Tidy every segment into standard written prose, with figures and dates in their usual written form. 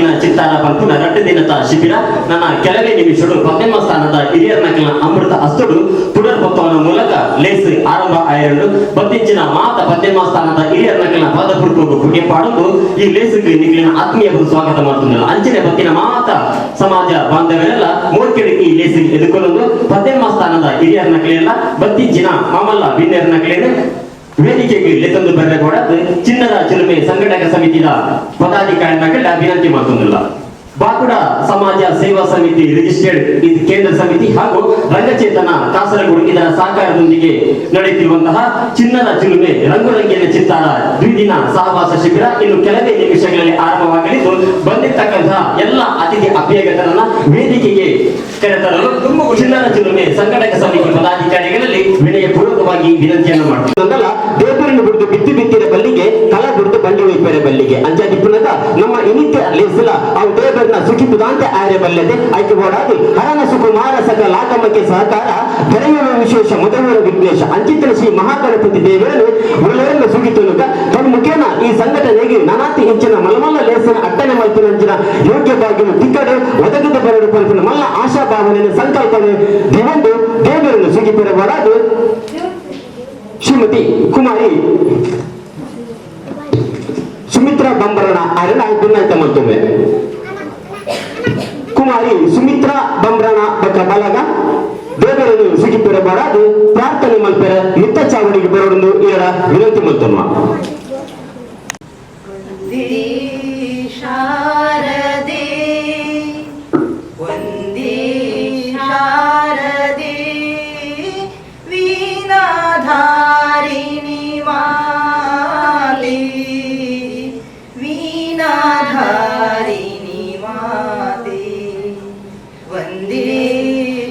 ರಂಗುರಂಗಿನ ಚಿತ್ತಾರ ಪಂಪುನ 2 ದಿನದ ಶಿಬಿರ ನನ್ನ ಕೆಲವೇ ನಿಮಿಷಗಳು 13వ ಸ್ಥಾನದ ಹಿರಿಯರ ನಕಲಿನ ಅಮೃತ ಅಸ್ತುಡು ಪುನರ್ ಮೊತ್ತವನ ಮೂಲಕ ಲೇಸ್ ಆರಂಭ ಆಯರು ಬತ್ತಿಂಚಿನ ಮಾತ 13వ ಸ್ಥಾನದ ಹಿರಿಯರ ನಕಲಿನ ಪಾದಪೂರ್ವಕ ಕುಗೆ ಪಾಡುವುದು ಈ ಲೇಸ್ಗೆ ನಿಗಲಿನ ಆತ್ಮೀಯ ಸ್ವಾಗತ ಮಾಡುತ್ತಿಲ್ಲ ಅಂಚನೆ ಬತ್ತಿನ ಮಾತ ಸಮಾಜ ಬಾಂಧವರೆಲ್ಲ ಮೋರ್ಕೆಡೆ ಈ ಲೇಸ್ಗೆ ಎದುಕೊಳ್ಳಲು 13వ ಸ್ಥಾನದ ಹಿರಿಯರ ನಕಲೆಲ್ಲ ಬತ್ತಿಂಚಿನ ಮಾಮಲ್ಲ ಬಿನ್ನೇರ ನಕಲೇನೆ ವೇದಿಕೆಗೆ ಲೆತಂದು ಬರಕೂಡ ಚಿನ್ನದ ಚಿಲುಮೆ ಸಂಘಟಕ ಸಮಿತಿಯ ಪದಾಧಿಕಾರಿಗಳ ವಿನಂತಿ ಮಾಡುತ್ತಿಲ್ಲ ಬಾಕುಡ ಸಮಾಜ ಸೇವಾ ಸಮಿತಿ ರಿಜಿಸ್ಟರ್ಡ್ ಇದು ಕೇಂದ್ರ ಸಮಿತಿ ಹಾಗೂ ರಂಗಚೇತನ ಕಾಸರಗೋಡು ಇದರ ಸಹಕಾರದೊಂದಿಗೆ ನಡೆಯುತ್ತಿರುವಂತಹ ಚಿನ್ನದ ಚಿಲುಮೆ ರಂಗುರಂಗಿನ ಚಿತ್ತಾರ ದ್ವಿದಿನ ಸಹವಾಸ ಶಿಬಿರ ಇನ್ನು ಕೆಲವೇ ನಿಮಿಷಗಳಲ್ಲಿ ಆರಂಭವಾಗಲಿದ್ದು ಬಂದಿರತಕ್ಕಂತಹ ಎಲ್ಲ ಅತಿಥಿ ಅಭ್ಯರ್ಥಿಗಳನ್ನ ವೇದಿಕೆಗೆ ಕರೆತರಲು ಚಿನ್ನದ ಚಿಲುಮೆ ಸಂಘಟಕ ಸಮಿತಿ ಪದಾಧಿಕಾರಿಗಳಲ್ಲಿ ವಿನಯಪೂರ್ವಕವಾಗಿ ವಿನಂತಿಯನ್ನು ಮಾಡುತ್ತಿದ್ದಲ್ಲ ದೇವರನ್ನು ಬಿಟ್ಟು ಬಿತ್ತಿ ಬಿತ್ತಿದ ಬಲ್ಲಿಗೆ ಕಲ ಬಿಟ್ಟು ಬಂಡಿ ಒಯ್ಪೆರೆ ಬಲ್ಲಿಗೆ ಅಂಚಾದಿ ಪುನಃ ನಮ್ಮ ಇನಿತ್ಯ ಲೇಸಲ ಅವು ದೇವರನ್ನ ಸುಖಿಪುದಾಂತೆ ಆರ್ಯ ಬಲ್ಲದೆ ಆಯ್ಕೆ ಓಡಾದಿ ಹರನ ಸುಕುಮಾರ ಸಕಲ ಲಾಕಮಕ್ಕೆ ಸಹಕಾರ ಬೆರೆಯುವ ವಿಶೇಷ ಮೊದಲ ವಿಘ್ನೇಶ ಅಂಚಿತ್ರ ಶ್ರೀ ಮಹಾಗಣಪತಿ ದೇವರನ್ನು ಉಳ್ಳವರನ್ನು ಸುಗಿತುನುಕ ಮುಖೇನ ಈ ಸಂಘಟನೆಗೆ ನಾನಾತಿ ಹೆಚ್ಚಿನ ಮಲಮಲ್ಲ ಲೇಸನ ಅಟ್ಟನೆ ಮಲ್ಪಿನಂಚಿನ ಯೋಗ್ಯ ಭಾಗ್ಯನು ತಿಕ್ಕಡೆ ಒದಗಿದ ಬರಡು ಪಲ್ಪಿನ ಮಲ್ಲ ಆಶಾ ಭಾವನೆಯ ಸಂಕಲ್ಪನೆ ದಿವಂದು ದೇವರನ್ನು ಸುಗಿಪೆರಬಾರದು ಶ್ರೀಮತಿ ಕುಮಾರಿ ಸುಮಿತ್ರಾ ಬಂಬರಣ ಆರನ ಭಿನ್ನಂತ ಮತ್ತೊಮ್ಮೆ ಕುಮಾರಿ ಸುಮಿತ್ರಾ ಬಂಬ್ರಣ ಬಕ್ಕ ಬಲಗ ದೇವರನ್ನು ಸುಗಿಪೆರಬಾರದು ಪ್ರಾರ್ಥನೆ ಮಲ್ಪೆರ ನಿತ್ತ ಚಾವಣಿಗೆ ಬರೋದು ಇವರ ವಿನಂತಿ ಮತ್ತೊಮ್ಮ ಶಾರದೆ ವಂದೇ ಶಾರದೆ ವೀಣಾಧಾರಿಣಿ ಮಾತೆ ವೀಣಾಧಾರಿಣಿ ಮಾತೆ ವಂದೇ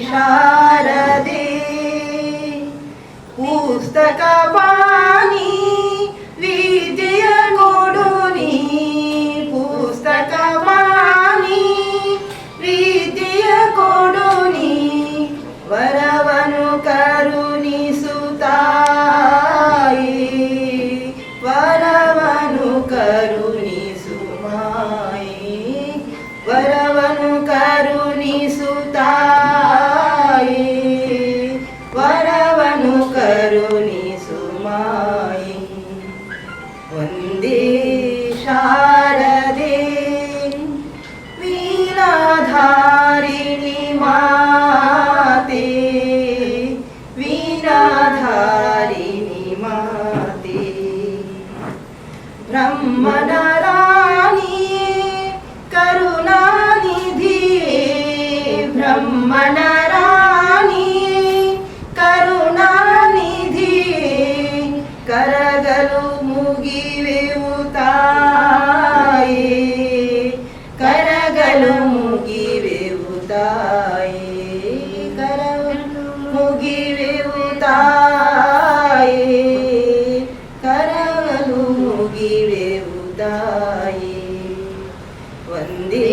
ಶಾರದೆ ಪುಸ್ತಕ ವಾಣಿ ವಿದ್ಯೆಯ ಕೊಡು ನೀ ಪುಸ್ತಕ ವಾಣಿ ವಿದ್ಯೆಯ ಕೊಡು ನೀ ವರವನು ಕರುಣಿಸು ತಾಯಿ ವರವನು ಕರುಣಿಸು ಮಾಯಿ ವರವನು ಕರುಣಿಸು ತಾಯಿ ವರವನು ಕರುಣಿಸು ಮಾಯಿ ವಂದೇ ಶಾರದೆ ವೀಣಾಧಾರಿಣಿ ಮಾತೆ ವೀಣಾಧಾರಿಣಿ ಮಾತೆ ಬ್ರಹ್ಮನ ರಾಣಿಯೇ ಕರುಣಾನಿಧಿಯೇ ಬ್ರಹ್ಮನ ರಾಣಿಯೇ ಕರುಣಾನಿಧಿಯೇ ಕರಗಲು ಮುಗಿವೆವು ತಾಯೇ ಕರಗಲು ಮುಗಿವೆವು ತಾಯೇ ಕರಗಲು ಮುಗಿವೆವು ತಾಯೇ ಕರಗಲು ಮುಗಿವೆವು ತಾಯೇ ವಂದೇ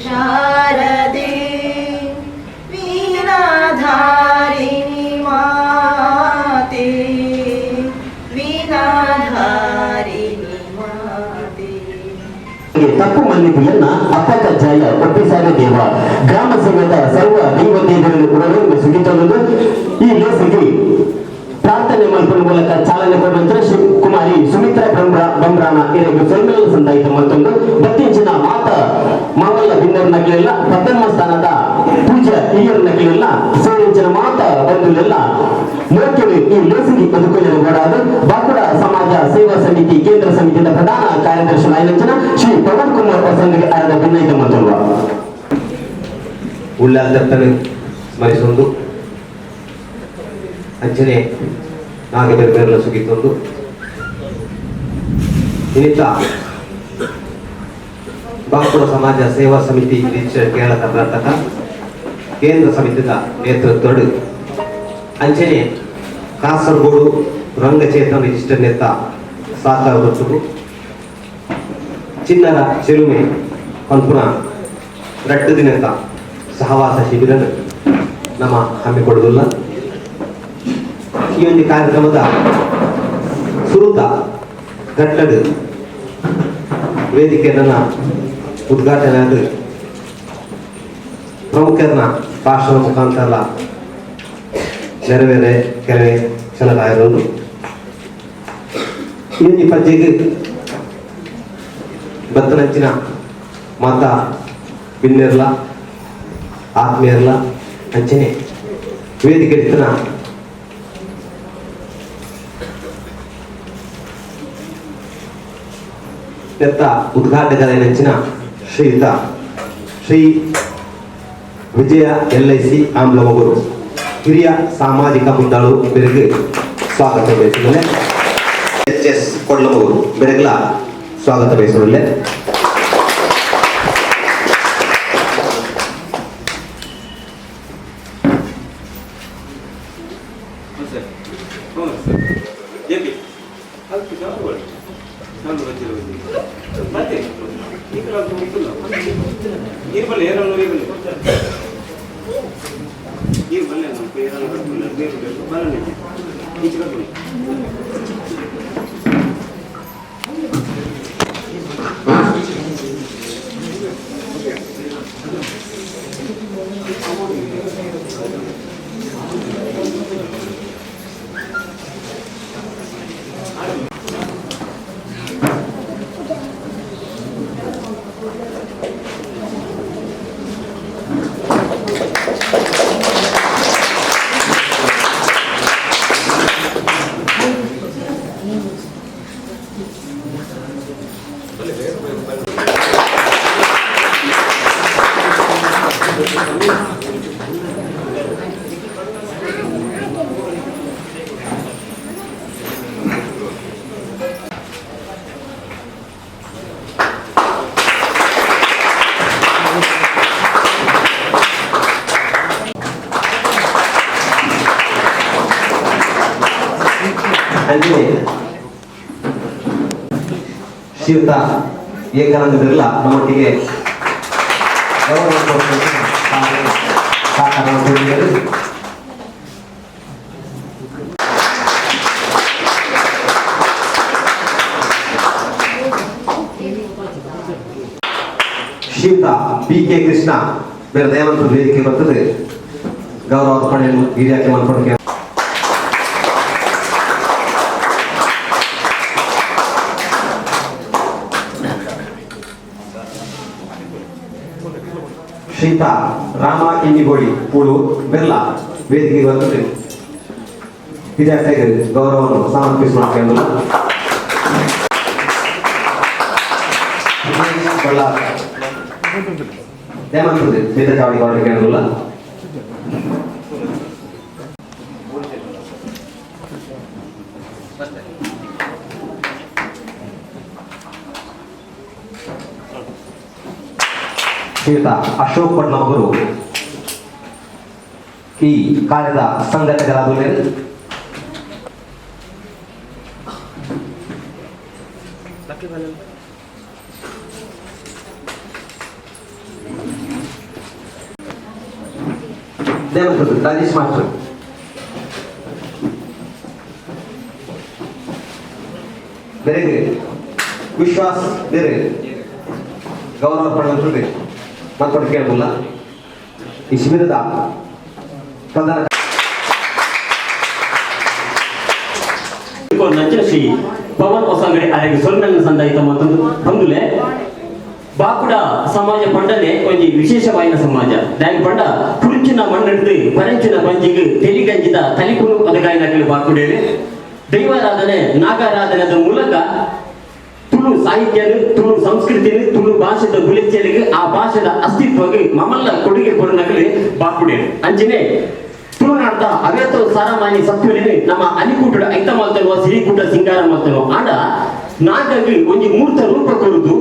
ಶಾರದೆ ವೀಣಾಧಾರಿಣಿ ಮಾತೆ ವೀಣಾಧಾರಿಣಿ ಮಾತೆ ತಪ್ಪು ಮನ್ನಿಕೆಯನ್ನ ಅಪ್ಪಕ ಜಯ ಒಪ್ಪಿಸಾಗ ದೇವ ಗ್ರಾಮ ಸಂಘದ ಸರ್ವ ದೈವ ದೇವರನ್ನು ಉಡಲನ್ನು ಸುಗಿತೊಂದು ಈ ಲೇಸಿಗೆ ಪ್ರಾರ್ಥನೆ ಮಲ್ಪನ ಮೂಲಕ ಚಾಲನೆ ಕೊಡುವಂತ ಕುಮಾರಿ ಸುಮಿತ್ರಾ ಬಂಬ್ರಾಣ ಇದಕ್ಕೆ ಸೊಲ್ಮೇಲ ಸಂದಾಯಿತ ಮತ್ತೊಂದು ಬತ್ತೀಂಚಿನ ಮಾತ ಮಾವಲ್ಲ ಬಿನ್ನರ ನಗಲೆಲ್ಲ 13వ ಸ್ಥಾನದ ಪೂಜಾ ಹಿರಿಯರ ನಗಲೆಲ್ಲ ಸೇರಿಂಚಿನ ಮಾತ ಬಂಧುಲೆಲ್ಲ ಮೋಕೆಳು ಈ ಲೇಸಿಗೆ ಬದುಕಲು ಓಡಾದು ಬಾಕುಡ ಸಮಾಜ ಸೇವಾ ಸಮಿತಿ ಕೇಂದ್ರ ಸಮಿತಿಯ ಪ್ರಧಾನ ಕಾರ್ಯದರ್ಶಿ ನಾಯಕನ ಶ್ರೀ ಪವನ್ ಕುಮಾರ್ ಪ್ರಸಂಗಕ್ಕೆ ಆರದ ಭಿನ್ನೈತ ಮತ್ತೊಂದು ಉಳ್ಳಾದತ್ತನ್ನು ಸ್ಮರಿಸೊಂದು ಅಂಚನೆ ನಾಗಬೇರ್ಬೇರಲ ಸುಗಿತ್ತೊಂದು ಇನ್ನಿತ ಬಾಕುಡ ಸಮಾಜ ಸೇವಾ ಸಮಿತಿ ರಿಜಿಸ್ಟರ್ಡ್ ಕೇರಳ ಕರ್ನಾಟಕ ಕೇಂದ್ರ ಸಮಿತಿಯ ನೇತೃತ್ವಡು ಅಂಚನೆ ಕಾಸರಗೋಡು ರಂಗಚೇತನ ರಿಜಿಸ್ಟರ್ ನೇತ ಸಹಕಾರದೊಟ್ಟಿಗೂ ಚಿನ್ನರ ಚಿಲುಮೆ ಪಂಪುನ 2 ದಿನದ ಸಹವಾಸ ಶಿಬಿರ ನಮ್ಮ ಹಮ್ಮಿಕೊಡುವುದಿಲ್ಲ. ಈ ಒಂದು ಕಾರ್ಯಕ್ರಮದ ಸುರುತ ಕಟ್ಟಡ ವೇದಿಕೆಯನ್ನು ಉದ್ಘಾಟನೆ ಆದ ಪ್ರಮುಖರನ್ನ ಭಾಷಣ ಮುಖಾಂತರ ನೆರವೇರೆ ಕೆಲವೇ ಕ್ಷಣದಾಯರವರು ಈ ಪದ್ಯಗೆ ಬತ್ತನಂಚಿನ ಮಾತ ಬಿನ್ನೆರ್ಲ ಆತ್ಮೀಯರ್ಲ ಅಂಚನೆ ವೇದಿಕೆ ಇರ್ತನ ನೆತ್ತ ಉದ್ಘಾಟಕರ ನೆಚ್ಚಿನ ಶ್ರೀಯುತ ಶ್ರೀ ವಿಜಯ LIC ಆಮ್ಲಮಗುರು ಹಿರಿಯ ಸಾಮಾಜಿಕ ಮುಂದಾಳು ಬೆರಗ್ಗೆ ಸ್ವಾಗತ ಬಯಸಿದರೆ HS ಕೊಳ್ಳಮೂರು ಬೆರಗಲ ಸ್ವಾಗತ ಬಯಸಿರಲೆ ಶ್ರೀಯುತ ಏಕಾನಂದ ಬಿರ್ಲಾ ನಮ್ಮೊಟ್ಟಿಗೆ ಗೌರವ ಶ್ರೀಯುತ BK ಕೃಷ್ಣ ಬೇರೆ ದಯಾನಂದ ವೇದಿಕೆ ಬರ್ತದೆ ಗೌರವ ಅರ್ಪಣೆಯನ್ನು ಹಿರಿಯಾಕೆ ಮಾಡ್ಕೊಡಕ್ಕೆ ಶ್ರೀಯುತ ರಾಮ ಇಂಡಿಗೋಡಿ ಪೂಳು ಬೆರ್ಲಾ ವೇದಿಕೆಗೆ ಬರ್ತದೆ ವಿದ್ಯಾರ್ಥಿಗಳಿಗೆ ಗೌರವವನ್ನು ಸಮರ್ಪಿಸಬೇಕು ದೇವಂತದೆ ಬೇದ ಚಾವಡಿ ಗೌರವ ಕೇಳಲ್ಲ ಶ್ರೀಯುತ ಅಶೋಕ್ ಪಟ್ನವರು ಈ ಕಾರ್ಯದ ಸಂಘಟಕರಾದ ದೇವಂತದ್ದು ರಾಜೇಶ್ ಮಾಸ್ಟರ್ ಬೆರೆಗೆ ವಿಶ್ವಾಸ್ ಬೇರೆ ಗೌರವ ಪಡೆಯುತ್ತದೆ ಮಾತಾಡಿ ಕೇಳಬಲ್ಲ ಈ ಶಿಬಿರದ ಪ್ರಧಾನ ನಚ್ಚಿನ ಶ್ರೀ ಪವನ್ ಹೊಸಂಗಡಿ ಆರೆಗೆ ಸೊಲ್ಮೆನ ಸಂದಾಯಿತ ಮತ್ತೊಂದು ಬಂದುಲೆ ಬಾಕುಡ ಸಮಾಜ ಪಂಡನೆ ಒಂದು ವಿಶೇಷವಾಯಿನ ಸಮಾಜ ದಾಗಿ ಪಂಡ ಕುರುಚಿನ ಮಣ್ಣಿಡ್ದು ಪರಂಚಿನ ಬಂಜಿಗೆ ತೆಲಿಗಂಜಿದ ತಲಿಕುನು ಅದಗಾಯಿನ ಬಾಕುಡೇವೆ ದೈವಾರಾಧನೆ ನಾಗಾರಾಧನೆದ ಮೂಲಕ ತುಳು ಸಾಹಿತ್ಯ ತುಳು ಸಂಸ್ಕೃತಿ ತುಳು ಭಾಷೆದ ಗುಲಿಚಲಿಗೆ ಆ ಭಾಷೆದ ಅಸ್ತಿತ್ವಕ್ಕೆ ಮಮಲ್ಲ ಕೊಡುಗೆ ಕೊಡನಗಲಿ ಬಾಕುಡೆ ಅಂಚಿನೆ ತುಳುನಾಡದ ಅವೇತೋ ಸಾರಮಾನಿ ಸತ್ವಲಿಗೆ ನಮ್ಮ ಅಲಿಕೂಟದ ಐತ ಮಾತನುವ ಸಿರಿಕೂಟ ಸಿಂಗಾರ ಮಾತನು ಆಡ ನಾಗಾಗಿ ಒಂದು ಮೂರ್ತ ರೂಪ ಕೊಡುದು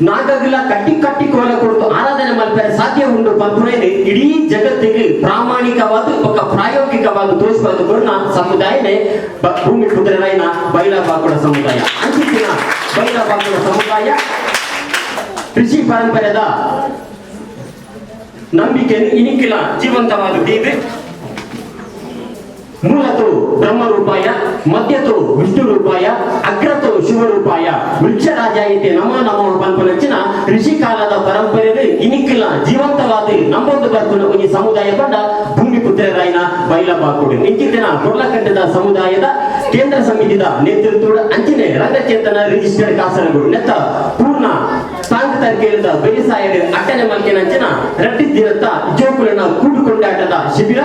ನಾಗಾಗಿಲ್ಲ ಕಟ್ಟಿ ಕಟ್ಟಿ ಕೋಲ ಕೊಡುದು ಆರಾಧನೆ ಮಾಡ್ತಾರೆ ಸಾಧ್ಯ ಉಂಟು ಬಂಧುರೇನೆ ಇಡೀ ಜಗತ್ತಿಗೆ ಪ್ರಾಮಾಣಿಕವಾದ ఒక ಪ್ರಾಯೋಗಿಕವಾದ ತೋರಿಸಬಹುದು ಕೊರೋನಾ ಸಮುದಾಯನೇ ಭೂಮಿ ಕುದುರೆನ ಬೈಲಾ ಬಾಕುಡ ಸಮುದಾಯ ಅಂಚಿನ ಬೈಲಾ ಬಾಕುಡ ಸಮುದಾಯ ಕೃಷಿ ಪರಂಪರೆದ ನಂಬಿಕೆಯನ್ನು ಇನಿಕ್ಕಿಲ ಜೀವಂತವಾದ ದೇವೆ ಮೂಲತಃ ಬ್ರಹ್ಮರೂಪಾಯ ಮಧ್ಯತೋ ವಿಷ್ಣು ರೂಪಾಯ ಅಗ್ರತೋ ಶಿವರೂಪಾಯ ವೃಕ್ಷರಾಜ ಐತೆ ನಮ ನಮೋ ಪಂಪನಚ್ಚಿನ ಋಷಿ ಕಾಲದ ಪರಂಪರೆಯಲ್ಲಿ ಇನಿಕ್ಕಿಲ್ಲ ಜೀವಂತವಾದ ನಂಬೊಂದು ಬರ್ತಿನ ಈ ಸಮುದಾಯ ಬಂಡ ಭೂಮಿ ಪುತ್ರರಾಯನ ಬೈಲಬಾಕೋಡು ಇಂಚಿನ ಕೊರ್ಲಕಂಡದ ಸಮುದಾಯದ ಕೇಂದ್ರ ಸಮಿತಿದ ನೇತೃತ್ವದ ಅಂಚಿನ ರಂಗಚೇತನ ರಿಜಿಸ್ಟರ್ಡ್ ಕಾಸರಗೋಡು ನೆತ್ತ ಪೂರ್ಣ ಸಾಂಗ್ ತರ್ಕೇಳಿದ ಬೆಲಿಸಾಯದ ಅಟ್ಟನೆ ಮಲ್ಕೆನಂಚಿನ ರಟ್ಟಿ ದಿನತ್ತ ಜೋಕುಲನ ಕೂಡುಕೊಂಡಾಟದ ಶಿಬಿರ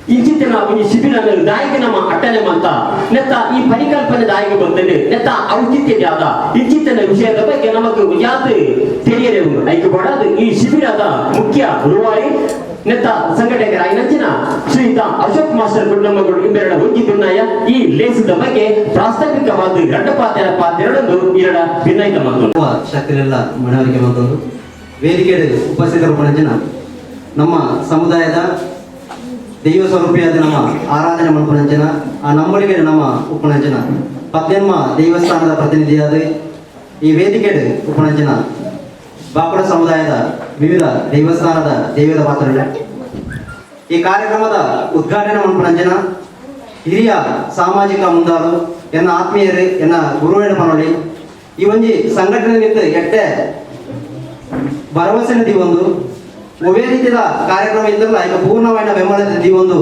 ಇಂಚಿನ ಈ ಶಿಬಿರ ದಾಯಿಗೆ ನಮ್ಮ ಅಟ್ಟನೆ ಮಂತ ನೆತ್ತ ಈ ಪರಿಕಲ್ಪನೆ ದಾಯಿಗೆ ಬಂದರೆ ನೆತ್ತ ಔಚಿತ್ಯದ ಇಂಚಿನ ವಿಷಯದ ಬಗ್ಗೆ ನಮಗೆ ಯಾವುದು ತಿಳಿಯದೆ ಐಕೆ ಮಾಡೋದು ಈ ಶಿಬಿರದ ಮುಖ್ಯ ರೂವಾಯಿ ನೆತ್ತ ಸಂಘಟಕರಾಗಿನಂಚಿನ ಶ್ರೀಯುತ ಅಶೋಕ್ ಮಾಸ್ಟರ್ ಗುಡ್ಡಮ್ಮಗಳು ಇವೆರಡ ಹೊಂದಿದ್ದುನ್ನಾಯ ಈ ಲೇಸದ ಬಗ್ಗೆ ಪ್ರಾಸ್ತಾವಿಕವಾದ ಎರಡು ಪಾತ್ರೆರಡೊಂದು ಎರಡ ಭಿನ್ನೈತ ಮತ್ತು ಶಕ್ತಿಲೆಲ್ಲ ಮನವರಿಕೆ ಮತ್ತೊಂದು ವೇದಿಕೆ ಉಪಸ್ಥಿತರು ಪಣಂಚಿನ ನಮ್ಮ ಸಮುದಾಯದ ದೈವ ಸ್ವರೂಪಿಯಾದ ನಮ್ಮ ಆರಾಧನೆ ಮಲ್ಪಣಂಚಿನ ಆ ನಮ್ಮಳಿಗೆ ನಮ್ಮ ಉಪಣಂಚಿನ ಪದ್ಯನ್ಮ ದೇವಸ್ಥಾನದ ಪ್ರತಿನಿಧಿಯಾದ ಈ ವೇದಿಕೆ ಉಪಣಂಚಿನ ಬಾಕುಡ ಸಮುದಾಯದ ವಿವಿಧ ದೇವಸ್ಥಾನದ ದೈವದ ಪಾತ್ರಗಳು ಈ ಕಾರ್ಯಕ್ರಮದ ಉದ್ಘಾಟನೆ ಮಲ್ಪಣಂಚಿನ ಹಿರಿಯ ಸಾಮಾಜಿಕ ಮುಂದಾಳು ಎನ್ನ ಆತ್ಮೀಯರು ಎನ್ನ ಗುರುವಿನ ಮನೊಳಿ ಈ ಒಂಜಿ ಸಂಘಟನೆ ನಿಂತು ಎಟ್ಟೆ ಭರವಸೆ ದೀವೊಂದು ಒವೇ ರೀತಿಯ ಕಾರ್ಯಕ್ರಮ ಇದ್ರಲ್ಲ ಈಗ ಪೂರ್ಣವಾದ ಬೆಂಬಲದ ದೀವೊಂದು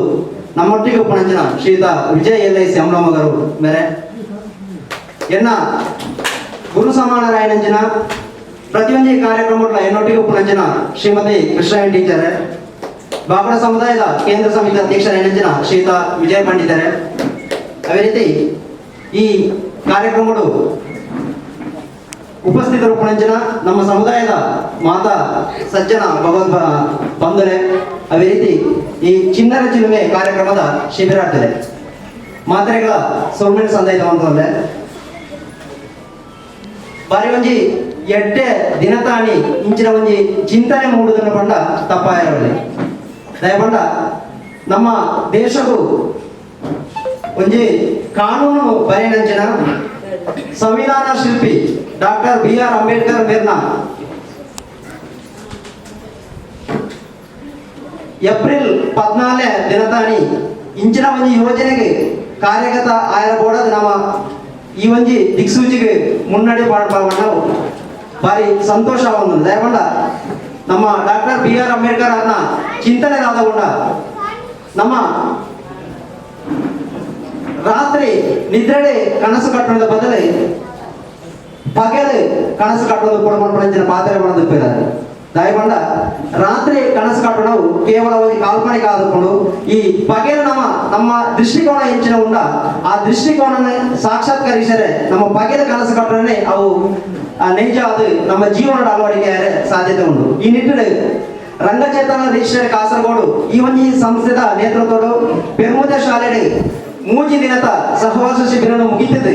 ನಮ್ಮೊಟ್ಟಿಗೆ ಉಪಣಂಚಿನ ಶ್ರೀಯುತ ವಿಜಯ್ LIC ಅಮ್ಲಮ್ಮಗರು ಮೇರೆ ಎನ್ನ ಗುರು ಸಮಾನರಾಯನಂಚಿನ ಪ್ರತಿಯೊಂದು ಕಾರ್ಯಕ್ರಮ ಎನ್ನೊಟ್ಟಿಗೆ ಉಪಣಂಚಿನ ಶ್ರೀಮತಿ ಕೃಷ್ಣ ಟೀಚರ್ ಬಾಕುಡ ಸಮುದಾಯದ ಕೇಂದ್ರ ಸಮಿತಿ ಅಧ್ಯಕ್ಷರಾಯನಂಚಿನ ಶ್ರೀಯುತ ವಿಜಯ್ ಪಂಡಿತರೆ ಅದೇ ರೀತಿ ಈ ಕಾರ್ಯಕ್ರಮಗಳು ಉಪಸ್ಥಿತರು ಪಣಂಚಿನ ನಮ್ಮ ಸಮುದಾಯದ ಮಾತಾ ಸಜ್ಜನ ಭಗವದ್ ಬಂಧುರೆ ಅದೇ ರೀತಿ ಈ ಚಿನ್ನರ ಚಿಲುಮೆ ಕಾರ್ಯಕ್ರಮದ ಶಿಬಿರಾರ್ಥಿದೆ ಮಾತ್ರೆಗಳ ಸೌಮ್ಯ ಸಂದೈತವಂತಂದ್ರೆ ಬಾರಿ ಒಂಜಿ ಎಡ್ಡೆ ದಿನತಾಣಿ ಇಂಚಿನ ಒಂಜಿ ಚಿಂತನೆ ಮೂಡುದನ್ನು ಪಂಡ ತಪ್ಪಾಯಿರಲಿ ದಯಪಂಡ ನಮ್ಮ ದೇಶವು ಒಂಜಿ ಕಾನೂನು ಬರೆಯನಂಚಿನ ಸಂವಿಧಾನ ಶಿಲ್ಪಿ ಡಾಕ್ಟರ್ BR ಅಂಬೇಡ್ಕರ್ ಮೇರ್ನ ಏಪ್ರಿಲ್ 14 ದಿನತಾಣಿ ಇಂಚಿನ ಒಂಜಿ ಯೋಜನೆಗೆ ಕಾರ್ಯಗತ ಆಯರಬೋಡದು ನಮ್ಮ ಈ ಒಂಜಿ ದಿಕ್ಸೂಚಿಗೆ ಮುನ್ನಡೆ ಪಾಡ್ಬಣ್ಣ ಭಾರಿ ಸಂತೋಷವನ್ನು ದಯಗೊಂಡ ನಮ್ಮ ಡಾಕ್ಟರ್ BR ಅಂಬೇಡ್ಕರ್ ಅನ್ನ ಚಿಂತನೆ ಆದಗೊಂಡ ನಮ್ಮ ರಾತ್ರಿ ನಿದ್ರೆಡೆ ಕನಸು ಕಟ್ಟುವುದ ಬದಲು ಪಗಲು ಕನಸು ಕಟ್ಟುವುದು ಕೂಡ ಮಾಡ್ಕೊಂಡ ಪಾತ್ರೆ ಮಾಡೋದಿದ್ದಾರೆ ದಯಗೊಂಡ ರಾತ್ರಿ ಕನಸು ಕಟ್ಟುವು ಕೇವಲ ಒಂದು ಕಾಲ್ಪನಿಕ ಆದುಕೊಂಡು ಈ ಪಗಲು ನಮ್ಮ ದೃಷ್ಟಿಕೋನ ಹೆಚ್ಚಿನ ಉಂಡ ಆ ದೃಷ್ಟಿಕೋನ ಸಾಕ್ಷಾತ್ಕರಿಸರೆ ನಮ್ಮ ಪಗಲು ಕನಸು ಕಟ್ಟನೆ ಅವು ನೈಜ ಅದು ನಮ್ಮ ಜೀವನದ ಅಳವಡಿಕೆ ಸಾಧ್ಯತೆ ಉಂಟು ಈ ನಿಟ್ಟಿನಲ್ಲಿ ರಂಗಚೇತನ ರಿಜಿಸ್ಟರ್ ಕಾಸರಗೋಡು ಈ ಒಂದು ಸಂಸ್ಥೆದ ನೇತೃತ್ವಗಳು ಪೆರ್ಮುದ ಶಾಲೆಯಲ್ಲಿ ಮೂಜಿ ದಿನದ ಸಹವಾಸ ಶಿಬಿರನ್ನು ಮುಗಿತಿದೆ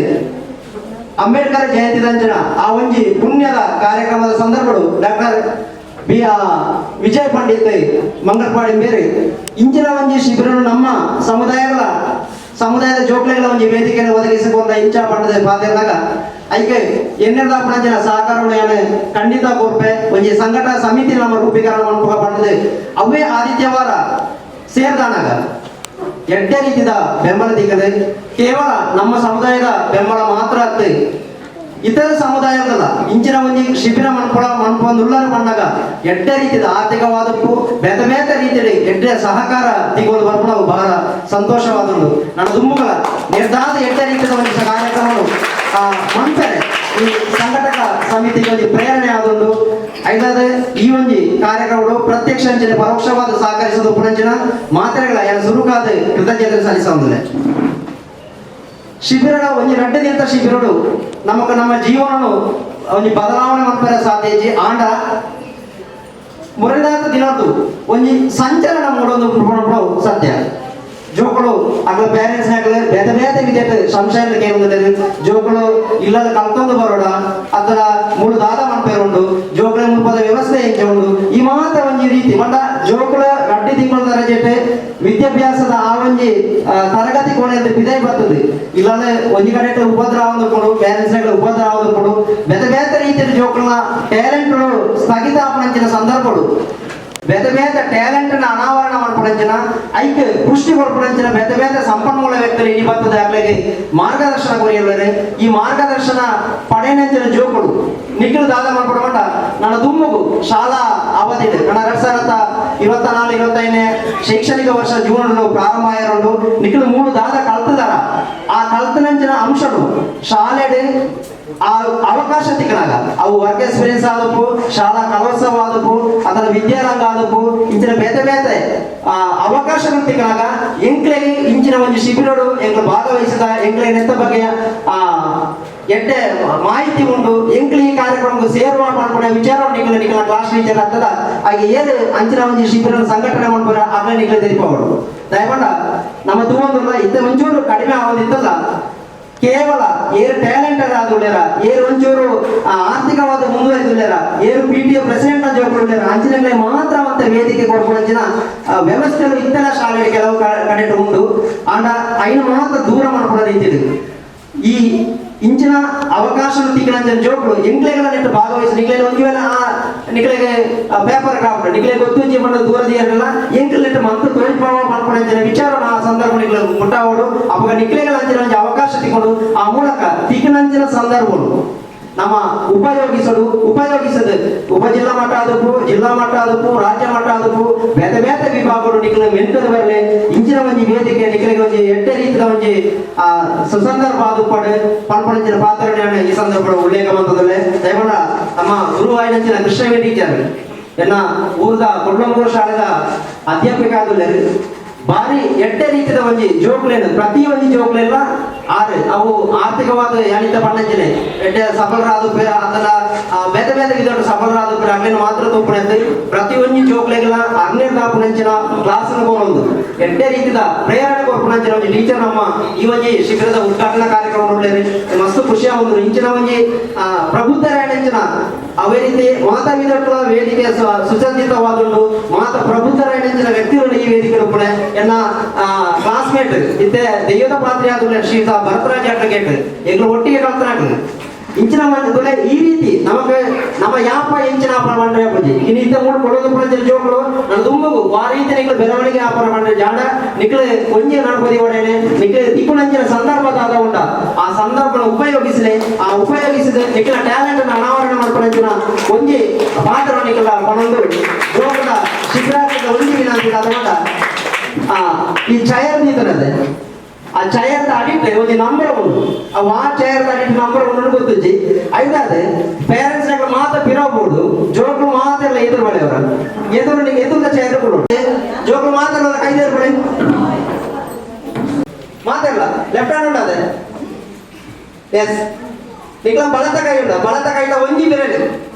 ಅಂಬೇಡ್ಕರ್ ಜಯಂತಿ ದಂಚನ ಆ ಒಂಜಿ ಪುಣ್ಯದ ಕಾರ್ಯಕ್ರಮದ ಸಂದರ್ಭಗಳು ಡಾಕ್ಟರ್ ವಿಜಯ್ ಪಂಡಿತ್ ಮಂಗಲ್ಪಾಡಿ ಬೇರೆ ಇಂಚಿನ ಒಂಜಿ ಶಿಬಿರನ್ನು ನಮ್ಮ ಸಮುದಾಯದ ಜೋಕ್ಲೆಗಳ ಒಂಜಿ ವೇದಿಕೆಯನ್ನು ಒದಗಿಸಿಕೊಂಡ ಇಂಚ ಪಂಡದ ಪಾತ್ರದಾಗ ಐಕೆ ಎನ್ನೆರಡ ಪಣಂಚಿನ ಸಹಕಾರವನ್ನು ಖಂಡಿತ ಕೋರ್ಪೆ ಒಂಜಿ ಸಂಘಟನಾ ಸಮಿತಿ ನಮ್ಮ ರೂಪೀಕರಣ ಮಾಡ್ಕೊ ಪಂಡದೆ ಅವೇ ಆದಿತ್ಯವಾರ ಸೇರ್ದಾನಾಗ ಎಡ್ಡೆ ರೀತಿಯ ಬೆಂಬಲ ದಿಕ್ಕದೆ ಕೇವಲ ನಮ್ಮ ಸಮುದಾಯದ ಬೆಂಬಲ ಮಾತ್ರ ಅತ್ತೆ ಇತರ ಸಮುದಾಯದಲ್ಲ ಇಂಚಿನ ಒಂದು ಶಿಬಿರ ಮನ್ಪೊಂದುಳ್ಳರು ಬಂದಾಗ ಎಡ್ಡೆ ರೀತಿಯ ಆರ್ಥಿಕವಾದಕ್ಕೂ ಬೇತ ರೀತಿಯಲ್ಲಿ ಎಡ್ಡೆ ಸಹಕಾರ ತೆಗೆದು ಬರ್ಕೊಂಡು ನಾವು ಬಹಳ ಸಂತೋಷವಾದದ್ದು ನನ್ನ ದುಮ್ಮುಗಳ ನಿರ್ಧಾರದ ಎಡ್ಡೆ ರೀತಿಯ ಒಂದು ಕಾರ್ಯಕ್ರಮಗಳು ಮನ್ಪೆರೆ ಈ ಸಂಘಟಕ ಸಮಿತಿಗೆ ಒಂದು ಪ್ರೇರಣೆ ಆದೊಂದು ಐದಾದ ಈ ಒಂದು ಕಾರ್ಯಕ್ರಮಗಳು ಪ್ರತ್ಯಕ್ಷ ಅಂಚನೆ ಪರೋಕ್ಷವಾದ ಸಹಕರಿಸೋದು ಪುಣಂಚಿನ ಮಾತ್ರೆಗಳ ಸುರುಕಾದ ಕೃತಜ್ಞತೆ ಸಲ್ಲಿಸೋದಿಲ್ಲ ಶಿಬಿರಗಳ ಒಂದು ರಡ್ಡೆ ದಿನದ ಶಿಬಿರಗಳು ನಮ್ಮ ಜೀವನ ಒಂದು ಬದಲಾವಣೆ ಮಾಡ್ತಾರೆ ಸಾಧ್ಯ ಆಂಡ ಮುರಿದಾದ ದಿನದ್ದು ಒಂದು ಸಂಚಲನ ಮೂಡೋದು ಸತ್ಯ ಜೋಕುಳು ಅಗ್ಲ ಪೇರೆಂಟ್ಸ್ ಬೇತೆ ವಿದ್ಯಾರ್ಥಿ ಸಂಶಯ ಜೋಕುಳು ಇಲ್ಲದ ಕಲ್ತೊಂದು ಬರೋಡ ಅದರ ಮೂರು ದಾದ ಮನ್ಪೇರುಂಡು ಜೋಕುಳ ಮುಲ್ಪದ ವ್ಯವಸ್ಥೆ ಹೆಂಗೆ ಉಂಡು ಈ ಮಾತ್ರ ಒಂಜಿ ರೀತಿ ಮಂಡ ಜೋಕುಳ ರಡ್ಡಿ ತಿಂಗಳ ದರಜೆಟ್ ವಿದ್ಯಾಭ್ಯಾಸದ ಆ ಒಂಜಿ ತರಗತಿ ಕೋಣೆಯಲ್ಲಿ ಬಿದೈ ಬರ್ತದೆ ಇಲ್ಲದೆ ಒಂಜಿ ಕಡೆ ಉಪದ್ರವ ಕೊಡು ಪೇರೆಂಟ್ಸ್ ಉಪದ್ರವ ಕೊಡು ಬೇತೆ ರೀತಿಯಲ್ಲಿ ಜೋಕುಳ ಟ್ಯಾಲೆಂಟ್ ಸ್ಥಗಿತ ಆಪಣಂಚಿನ ಸಂದರ್ಭಗಳು ಬೇತೆ ಟ್ಯಾಲೆಂಟ್ ಅನಾವರಣ ಮಾಡ್ಕೊಡಂಚಿನ ಐಕ್ ಪುಷ್ಟಿ ಕೊಡ್ಕೊಡಂಚಿನ ಬೇತೆ ಸಂಪನ್ಮೂಲ ವ್ಯಕ್ತಿ ಕಾರ್ಯಕ್ರಮದಲ್ಲಿ ಇನಿ ಬರ್ತದೆ ಆಗ್ಲಿಗೆ ಮಾರ್ಗದರ್ಶನ ಕೊರಿಯಲ್ಲರೆ ಈ ಮಾರ್ಗದರ್ಶನ ಪಡೆಯನಂಚಿನ ಜೋಕುಳು ನಿಖಿಲ್ ದಾದ ಮಾಡ್ಕೊಡಮಂಡ ನನ್ನ ದುಮ್ಮಗು ಶಾಲಾ ಅವಧಿ ನನ್ನ 2024-25 ಶೈಕ್ಷಣಿಕ ವರ್ಷ ಜೂನ್ ಪ್ರಾರಂಭ ಆಯರುಂಡು ನಿಖಿಲ್ 3 ದಾದ ಕಲ್ತದಾರ ಆ ಕಲ್ತನಂಚಿನ ಅಂಶಗಳು ಶಾಲೆಡೆ ಆ ಅವಕಾಶ ತಿಕ್ಕನಾಗ ಅವು ವರ್ಕ್ ಎಕ್ಸ್ಪೀರಿಯನ್ಸ್ ಆದಪ್ಪು ಶಾಲಾ ಕಲೋತ್ಸವ ಆದಪ್ಪು ಅದರ ವಿದ್ಯಾರಂಗ ಆದಪ್ಪು ಇಂಚಿನ ಬೇತೆ ಬೇತೆ ಅವಕಾಶಗಳು ತಿಕ್ಕನಾಗ ಎಂಕ್ಲೆಗೆ ಇಂಚಿನ ಒಂದು ಶಿಬಿರಡು ಎಂಕ್ಲು ಭಾಗವಹಿಸಿದ ಎಂಕ್ಲೆ ನೆತ್ತ ಬಗೆಯ ಎಡ್ಡೆ ಮಾಹಿತಿ ಉಂಡು ಎಂಕ್ಲಿ ಈ ಕಾರ್ಯಕ್ರಮಕ್ಕೆ ಸೇರುವ ಮಾಡ್ಕೊಂಡ ವಿಚಾರ ನಿಖಿಲ ಕ್ಲಾಸ್ ಟೀಚರ್ ಆಗ್ತದ ಹಾಗೆ ಏನು ಅಂಚಿನ ಒಂದು ಶಿಬಿರ ಸಂಘಟನೆ ಮಾಡ್ಬೋರ ಆಗ್ಲೇ ನಿಖಿಲ ತೆರಿಪವರು ದಯಮಾಡ ನಮ್ಮ ತೂವಂದ್ರಲ್ಲ ಇತ್ತ ಒಂಚೂರು ಕಡಿಮೆ ಆಗೋದಿತ್ತಲ್ಲ ಕೇವಲ ಏರು ಟ್ಯಾಲೆಂಟೆಡ್ ಆದುಳ್ಳೇರ ಏರು ಒಂಚೂರು ಆರ್ಥಿಕವಾದ ಮುಂದುವರಿದುಳ್ಳೇರ ಏರು PTA ಪ್ರೆಸಿಡೆಂಟ್ ಅಂತ ಹೇಳ್ಕೊಳ್ಳೇರ ಅಂಚಿನಂಗೆ ಮಾತ್ರ ಮತ್ತೆ ವೇದಿಕೆ ಕೊಡ್ಕೊಳ್ಳಂಚಿನ ವ್ಯವಸ್ಥೆಗಳು ಇತ್ತೆಲ್ಲ ಶಾಲೆಗೆ ಕೆಲವು ಕಡೆ ಉಂಟು ಆಂಡ ಐನು ಮಾತ್ರ ದೂರ ಮಾಡ್ಕೊಳ್ಳೋ ರೀತಿದು ಈ ಇಂಚಿನ ಅವಕಾಶ ತಿಂಗಳ ಜೋಕ್ಳು ಎಂಕ್ಲೆಗಳ ನೆಟ್ಟು ಭಾಗವಹಿಸಿ ನಿಕ್ಲೆಗೆ ಒಂದಿವೆಲ್ಲ ನಿಕ್ಲೆಗೆ ಪೇಪರ್ ಕ್ರಾಫ್ಟ್ ನಿಕ್ಲೆಗೆ ಗೊತ್ತುಂಚಿ ಬಂದ ದೂರದಿಯರೆಲ್ಲ ಎಂಕ್ಲೆ ನೆಟ್ಟು ಮತ್ತು ತೋರಿಪಾವ ಮಾಡ್ಕೊಂಡ ವಿಚಾರ ಆ ಸಂದರ್ಭ ನಿಕ್ಲೆ ಮುಟ್ಟಾವೋಡು ಅವಾಗ ನಿಕ್ಲೆಗಳ ಅಂಚಿನ ಒಂದು ಅವಕಾಶ ತಿಕೊಂಡು ಆ ಮೂಲಕ ತಿಕ್ಕಿನಂಚಿನ ಸಂದರ್ಭಗಳು ನಮ್ಮ ಉಪಯೋಗಿಸದು ಉಪಜಿಲ್ಲಾ ಮಟ್ಟ ಆದಪ್ಪು ಜಿಲ್ಲಾ ಮಟ್ಟ ಆದಪ್ಪು ರಾಜ್ಯ ಮಟ್ಟ ಆದಪ್ಪು ಬೇತೆ ಬೇತೆ ವಿಭಾಗಗಳು ನಿಖಿಲ ಮೆಂಟದ ಬರಲಿ ಇಂಚಿನ ಒಂಜಿ ವೇದಿಕೆ ನಿಖಿಲಿಗೆ ಒಂಜಿ ಎಡ್ಡೆ ರೀತಿಯ ಒಂಜಿ ಸುಸಂದರ್ಭ ಆದುಪಡೆ ಪಂಪಣಂಚಿನ ಪಾತ್ರನೇ ಈ ಸಂದರ್ಭ ಉಲ್ಲೇಖ ಬಂದದಲ್ಲೇ ದಯಮಾಡ ನಮ್ಮ ಗುರುವಾಯಿನಂಚಿನ ಕೃಷ್ಣವೇ ಟೀಚರ್ ಎನ್ನ ಊರದ ಕೊಡ್ಲಂಗೂರು ಶಾಲೆದ ಅಧ್ಯಾಪಿಕ ಆದುಲ್ಲೆ ಬಾರಿ ಎಡ್ಡೆ ರೀತಿಯ ಒಂಜಿ ಜೋಕ್ಲೇನು ಪ್ರತಿ ಒಂಜಿ ಜೋಕ್ಲೆಲ್ಲ ಅವು ಆರ್ಥಿಕವಾದ ಯಾನಿತ ಪಣ್ಣಂಚಿನೆ ಎಡ್ಡೆ ಸಫಲರಾದ ಅದೆಲ್ಲ ಬೇತೆ ಬೇತೆ ವಿಧಗಳು ಸಫಲರಾದ ಅಗ್ಲೇನು ಮಾತ್ರ ತೋಪಣೆ ಪ್ರತಿ ಒಂಜಿ ಜೋಕ್ಲೆಗಳ ಅಗ್ನೇರ್ ದಾಪುನಂಚಿನ ಕ್ಲಾಸ್ ಬೋಲೊಂದು ಎಡ್ಡೆ ರೀತಿದ ಪ್ರೇರಣೆ ಕೊರ್ಪುನಂಚಿನ ಒಂಜಿ ಟೀಚರ್ ನಮ್ಮ ಈ ಒಂಜಿ ಶಿಬಿರದ ಉದ್ಘಾಟನಾ ಕಾರ್ಯಕ್ರಮ ನೋಡ್ಲೇರಿ ಮಸ್ತ್ ಖುಷಿ ಆಗುದು ಇಂಚಿನ ಒಂಜಿ ಪ್ರಬುದ್ಧರಾಯಣಂಚಿನ ಅವೇ ರೀತಿ ಮಾತಾ ವಿಧಗಳ ವೇದಿಕೆ ಸುಸಜ್ಜಿತವಾದುಂಡು ಮಾತಾ ಪ್ರಬುದ್ಧರಾಯಣಂಚಿನ ವ್ಯಕ್ತಿಗಳು ಈ ವೇದಿಕೆ ರೂಪಣೆ ಎನ್ನ ಕ್ಲಾಸ್ಮೇಟ್ ಇತ್ತೆ ದೈವದ ಪಾತ್ರೆ ಆದ ಶ್ರೀಯುತ ಭರತರಾಜ ಅಡ್ವಕೇಟ್ ಎಗ್ಲು ಒಟ್ಟಿಗೆ ಕಲ್ತನಾಗ ಇಂಚಿನ ಮಂದಿ ಈ ರೀತಿ ನಮಗೆ ನಮ್ಮ ಯಾಪ ಇಂಚಿನ ವ್ಯಾಪಾರ ಮಾಡ್ರೆ ಬಜ್ಜಿ ಇನ್ನು ಇಂತ ಮೂರು ಕೊಡೋದು ಪಂಚರ ಜೋಗಳು ನನ್ನ ದುಮ್ಮಗು ಆ ರೀತಿ ನಿಕ್ಲು ಬೆಳವಣಿಗೆ ವ್ಯಾಪಾರ ಮಾಡ್ರೆ ಜಾಡ ನಿಕ್ಲು ಕೊಂಜಿ ನಡ್ಬದಿ ಒಡೆನೆ ನಿಕ್ಲು ತಿಕ್ಕುನಂಚಿನ ಸಂದರ್ಭದಾದ ಉಂಟ ಆ ಸಂದರ್ಭನ ಉಪಯೋಗಿಸಲಿ ಆ ಉಪಯೋಗಿಸಿದ ನಿಕ್ಲ ಟ್ಯಾಲೆಂಟ್ ಅನಾವರಣ ಮಾಡ್ಕೊಂಡ ಒಂಜಿ ಪಾತ್ರ ನಿಕ್ಲ ಕೊನೊಂದು ಜೋಗದ ಶಿಬಿರಾತ್ಮಕ ಒಂಜಿ ವಿನಾಂತಿ ಆದ ಈ ಚಯರ್ ನೀತನದೆ ಆ ಚಯರ್ದ ಅಡಿಟ್ ಒಂದು ನಂಬರ್ ಉಂಟು ಆ ಚಯರ್ದ ಅಡಿಟ್ ನಂಬರ್ ಉಂಟು ಗೊತ್ತುಜ್ಜಿ ಐದಾದೆ ಪೇರೆಂಟ್ಸ್ ಮಾತ್ರ ಪಿರೋಬಹುದು ಜೋಕ್ಳು ಮಾತ್ರ ಎಲ್ಲ ಎದುರು ಬಳೆಯವರ ಎದುರು ನಿಂಗೆ ಎದುರು ಚಯರ್ ಕೊಡು ಜೋಕ್ಳು ಮಾತ್ರ ಕೈದೇರು ಬಳೆ ಮಾತಾಡಲ್ಲ ಲೆಫ್ಟ್ ಹ್ಯಾಂಡ್ ಉಂಟದೆ ಎಸ್ ನಿಕ್ಲ ಬಳತ ಕೈ ಉಂಟ ಬಳತ ಕೈದ ಒಂಜಿ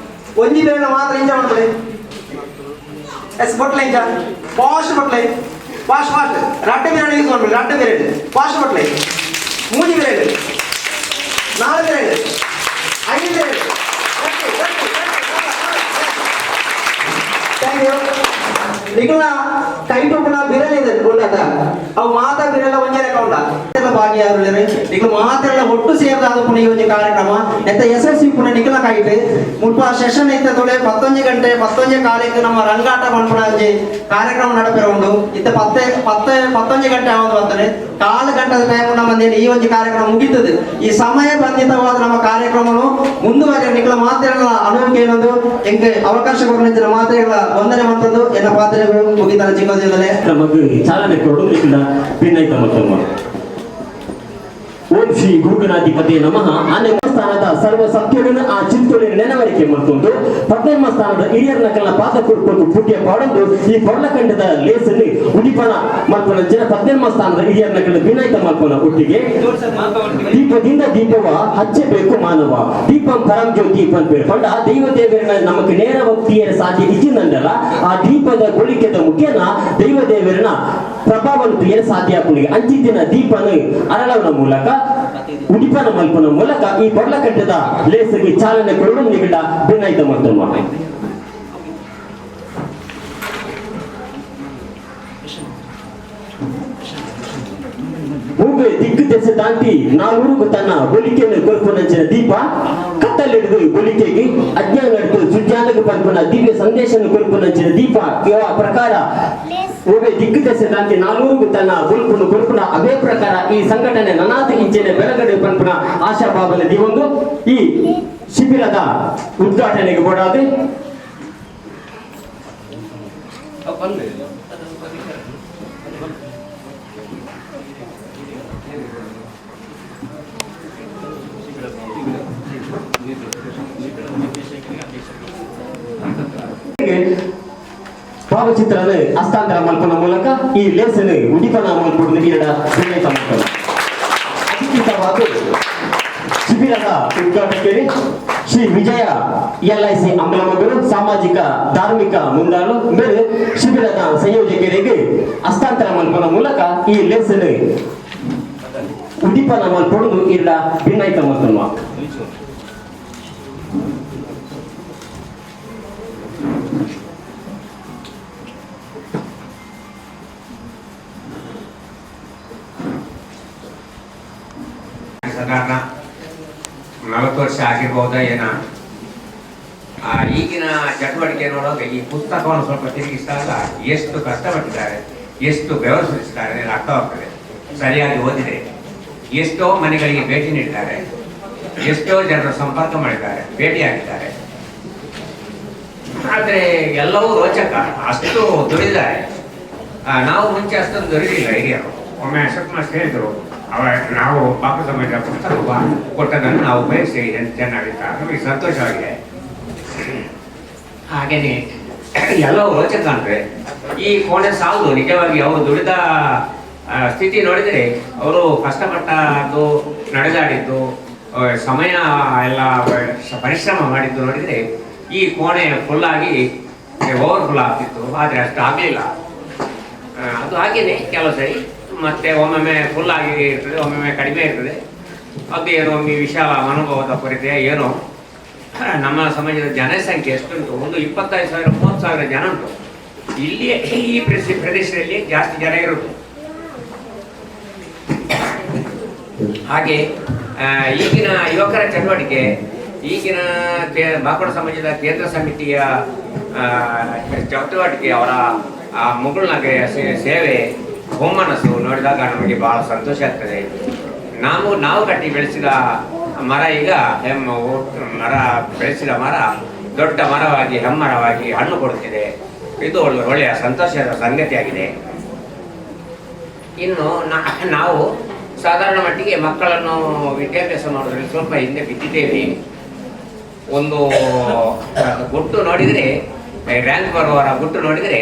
ಬೆರಳು ಮಾತ್ರ ಇಂಜ ಮಾಡ್ತಾರೆ ಎಸ್ ಬೊಟ್ಲೆ ಇಂಜ ಪಾಸ್ಟ್ ಬೊಟ್ಲೆ ವಾಶ್ ರಟ್ಟೆ ಬಿರಡು ಯೂಸ್ ಮಾಡ್ಬೇಕು ರಟ್ಟೆ ಬಿರಡು ವಾಶ್ ಬಟ್ಲೆ ಮೂಜಿ ಬಿರಡು 4 ಬಿರಡು 5 ಬಿರಡು ಥ್ಯಾಂಕ್ ಯು ನಿಖಿಲ ಕೈಟುಪುನ ಬಿರಲಿದೆ ಉಳ್ಳದ ಅವು ಮಾತಾ ಬಿರಲ್ಲ ಒಂಜನೆ ಕೌಂಡ ಎಲ್ಲ ಭಾಗಿಯಾಗಲಿದೆ ನಿಖಿಲ ಮಾತೆಲ್ಲ ಒಟ್ಟು ಸೇರಿದ ಪುಣ ಈ ಒಂದು ಕಾರ್ಯಕ್ರಮ ಎಂತ SSC ಪುಣ ನಿಖಿಲ ಕೈಟ್ ಮುಲ್ಪ ಸೆಷನ್ ಇತ್ತ ತೊಳೆ 11 ಗಂಟೆ 11 ಕಾಲಕ್ಕೆ ನಮ್ಮ ರಂಗಾಟ ಮನ್ಪುಣ ಕಾರ್ಯಕ್ರಮ ನಡಪೆರ ಉಂಡು ಇತ್ತ 11 ಗಂಟೆ ಆವದು ಬರ್ತದೆ 4 ಗಂಟೆ ಟೈಮ್ ನಮ್ಮ ಈ ಒಂದು ಕಾರ್ಯಕ್ರಮ ಮುಗಿತದೆ ಈ ಸಮಯ ಬಂಧಿತವಾದ ನಮ್ಮ ಕಾರ್ಯಕ್ರಮವನ್ನು ಮುಂದುವರಿಯ ನಿಖಿಲ ಮಾತೆಲ್ಲ ಅನುಭವ ಏನೊಂದು ಹೆಂಗೆ ಅವಕಾಶ ಕೊಡುವ ಮಾತೆಗಳ ವಂದನೆ ಮಾಡ್ತದ್ದು ಎನ್ನ ಪಾತ್ರೆ ಮುಗಿತಾರ ಚಿಕ್ಕದಿಲ್ಲದೆ ನಮಗೆ ಚಾಲನೆ ಕೊಡೋದ್ರಿಂದ ಭಿನ್ನೈತ ಮತ್ತೊಮ್ಮ ಓಂ ಶ್ರೀ ಗುರುಗಣಾಧಿಪತಿ ನಮಃ ಆನೆ ಸ್ಥಾನದ ಸರ್ವ ಸತ್ಯಗಳನ್ನು ಆ ಚಿಂತನೆ ನೆನವರಿಕೆ ಮತ್ತೊಂದು 15ಮ ಸ್ಥಾನದ ಹಿರಿಯರನ್ನ ಕಲ್ಲ ಪಾದ ಕೊಡ್ಕೊಂಡು ಪುಟ್ಯ ಪಾಡೊಂದು ಈ ಪೊರ್ಲಖಂಡದ ಲೇಸಲ್ಲಿ ಉಡಿಪನ ಮಲ್ಪನ ಜನ 15ಮ ಸ್ಥಾನದ ಹಿರಿಯರನ್ನ ಕಲ್ಲ ಭಿನ್ನೈತ ಮಲ್ಪನ ಒಟ್ಟಿಗೆ ದೀಪದಿಂದ ದೀಪವ ಹಚ್ಚಬೇಕು ಮಾನವ ದೀಪಂ ಪರಂ ಜ್ಯೋತಿ ಪಂಪೇರು ಪಂಡ ದೈವ ದೇವರನ್ನ ನಮಗೆ ನೇರ ಭಕ್ತಿಯರ ಸಾಧ್ಯ ಇಚ್ಚಿನಂದಲ್ಲ ಆ ದೀಪದ ಗೊಳಿಕೆದ ಮುಖ್ಯನ ದೈವ ದೇವರನ್ನ ಪ್ರಭಾವಂತು ಏನು ಸಾಧ್ಯ ಆಪುನಿಗೆ ಅಂಚಿತ್ತಿನ ದೀಪನ ಅರಳವನ ಮೂಲಕ ಉಡಿಪನ ಮಲ್ಪನ ಮೂಲಕ ಈ ಪೊರ್ಲಖಂಡದ ಲೇಸರಿಗೆ ಚಾಲನೆ ಕೊಡಲು ನಿಗಡ ಭಿನ್ನೈತ ಮತ್ತೊಮ್ಮ ಮೂಗು ದಿಕ್ಕು ದೆಸೆ ತಾಂತಿ ನಾವೂರಿಗೂ ತನ್ನ ಬೊಲಿಕೆಯನ್ನು ಕೊರ್ಪುನಂಚಿನ ದೀಪ ಕತ್ತಲಿಡಿದು ಬೊಲಿಕೆಗೆ ಅಜ್ಞಾನ ಹಿಡಿದು ಸುಜ್ಞಾನಕ್ಕೆ ಪಂಪುನ ದಿವ್ಯ ಸಂದೇಶವನ್ನು ಕೊರ್ಪುನಂಚಿನ ದೀಪ ಇವ ಪ್ರಕಾರ ಒಬ್ಬ ದಿಕ್ಕು ದೆಸೆ ತಾಂತಿ ನಾವೂರಿಗೂ ತನ್ನ ಬುಲ್ಪುನು ಕೊರ್ಪುನ ಅದೇ ಪ್ರಕಾರ ಈ ಸಂಘಟನೆ ನನಾದ ಇಂಚಿನ ಬೆಳಗಡೆ ಪಂಪುನ ಆಶಾಭಾವನ ದಿವೊಂದು ಈ ಶಿಬಿರದ ಉದ್ಘಾಟನೆಗೆ ಬೋಡಾದೆ ಭಾವಚಿತ್ರನ ಹಸ್ತಾಂತರ ಮಲ್ಪನ ಮೂಲಕ ಈ ಲೇಸನ್ ಉಡಿಪನ ಮಲ್ಪುಡಿನ ಈರಡ ವಿನಯಿತ ಮಕ್ಕಳು ಅಧಿಕೃತವಾದ ಶಿಬಿರದ ಉದ್ಘಾಟಕರು ಶ್ರೀ ವಿಜಯ LIC ಅಮಲಮಗರು ಸಾಮಾಜಿಕ ಧಾರ್ಮಿಕ ಮುಂದಾಳು ಬೇರೆ ಶಿಬಿರದ ಸಂಯೋಜಕರಿಗೆ ಹಸ್ತಾಂತರ ಮಲ್ಪನ ಮೂಲಕ ಈ ಲೇಸನ್ ಉಡಿಪನ ಮಲ್ಪುಡಿದು ಈರಡ ವಿನಯಿತ ಮಕ್ಕಳು ಸಾಧಾರಣ 40 ವರ್ಷ ಆಗಿರ್ಬೋದ ಏನ ಈಗಿನ ಚಟುವಟಿಕೆ ನೋಡುವಾಗ ಈ ಪುಸ್ತಕವನ್ನು ಸ್ವಲ್ಪ ತಿರುಗಿಸಿದಾಗ ಎಷ್ಟು ಕಷ್ಟಪಟ್ಟಿದ್ದಾರೆ, ಎಷ್ಟು ಬೆವರು ಸುರಿಸಿದ್ದಾರೆ ಅರ್ಥವಾಗ್ತದೆ. ಸರಿಯಾಗಿ ಓದಿದೆ, ಎಷ್ಟೋ ಮನೆಗಳಿಗೆ ಭೇಟಿ ನೀಡಿದ್ದಾರೆ, ಎಷ್ಟೋ ಜನರ ಸಂಪರ್ಕ ಮಾಡಿದ್ದಾರೆ, ಭೇಟಿಯಾಗಿದ್ದಾರೆ. ಆದರೆ ಎಲ್ಲವೂ ರೋಚಕ, ಅಷ್ಟು ದುಡಿದಿದ್ದಾರೆ. ನಾವು ಮುಂಚೆ ಅಷ್ಟೊಂದು ದುಡಿದಿಲ್ಲ ಹಿರಿಯರು. ಒಮ್ಮೆ ಅಶೋಕ್ ಮಾಸ್ಟರ್ ಹೇಳಿದ್ರು, ನಾವು ಪಾಪ ಸಮಾಜ ಪುಸ್ತಕ ಕೊಟ್ಟದನ್ನು ನಾವು ಉಪಯೋಗಿಸಿ ಚೆನ್ನಾಗಿತ್ತ, ನಮಗೆ ಸಂತೋಷವಾಗಿದೆ. ಹಾಗೇನೆ ಎಲ್ಲವೂ ರೋಚಕ ಅಂದ್ರೆ ಈ ಕೋಣೆ ಸಾಲದು. ನಿಜವಾಗಿ ಅವರು ದುಡಿದ ಸ್ಥಿತಿ ನೋಡಿದರೆ, ಅವರು ಕಷ್ಟಪಟ್ಟದ್ದು, ನಡೆದಾಡಿದ್ದು, ಸಮಯ ಎಲ್ಲ ಪರಿಶ್ರಮ ಮಾಡಿದ್ದು ನೋಡಿದರೆ ಈ ಕೋಣೆ ಫುಲ್ಲಾಗಿ ಓವರ್ಫುಲ್ ಆಗ್ತಿತ್ತು. ಆದರೆ ಅಷ್ಟು ಆಗಲಿಲ್ಲ. ಅದು ಹಾಗೇನೆ ಕೆಲವು ಸರಿ ಮತ್ತೆ ಒಮ್ಮೊಮ್ಮೆ ಫುಲ್ ಆಗಿ ಇರ್ತದೆ, ಒಮ್ಮೊಮ್ಮೆ ಕಡಿಮೆ ಇರ್ತದೆ. ಅದು ಏನೋ ಒಮ್ಮೆ ವಿಶಾಲ ಅನುಭವದ ಕೊರತೆ ಏನೋ. ನಮ್ಮ ಸಮಾಜದ ಜನಸಂಖ್ಯೆ ಎಷ್ಟುಂಟು, ಒಂದು 25,000 30,000 ಜನ ಉಂಟು. ಇಲ್ಲಿ ಈ ಪ್ರದೇಶದಲ್ಲಿ ಜಾಸ್ತಿ ಜನ ಇರುವುದು. ಹಾಗೆ ಈಗಿನ ಯುವಕರ ಚಟುವಟಿಕೆ, ಈಗಿನ ಬಾಕೋಡ ಸಮಾಜದ ಕೇಂದ್ರ ಸಮಿತಿಯ ಚಟುವಟಿಕೆ, ಅವರ ಮುಗುಳ್ನಗೆ ಸೇವೆ, ಹುಮ್ಮನಸ್ಸು ನೋಡಿದಾಗ ನಮಗೆ ಬಹಳ ಸಂತೋಷ ಆಗ್ತದೆ. ನಾವು ಕಟ್ಟಿ ಬೆಳೆಸಿದ ಮರ ಈಗ ಮರ ಬೆಳೆಸಿದ ಮರ ದೊಡ್ಡ ಮರವಾಗಿ ಹೆಮ್ಮರವಾಗಿ ಹಣ್ಣು ಕೊಡುತ್ತಿದೆ. ಇದು ಒಳ್ಳೆಯ ಸಂತೋಷದ ಸಂಗತಿಯಾಗಿದೆ. ಇನ್ನು ನಾವು ಸಾಧಾರಣ ಮಟ್ಟಿಗೆ ಮಕ್ಕಳನ್ನು ವಿದ್ಯಾಭ್ಯಾಸ ಮಾಡೋದ್ರಲ್ಲಿ ಸ್ವಲ್ಪ ಹಿಂದೆ ಬಿದ್ದಿದ್ದೇವೆ. ಒಂದು ಗುಟ್ಟು ನೋಡಿದರೆ, ರ್ಯಾಂಕ್ ಬರುವವರ ಗುಟ್ಟು ನೋಡಿದರೆ,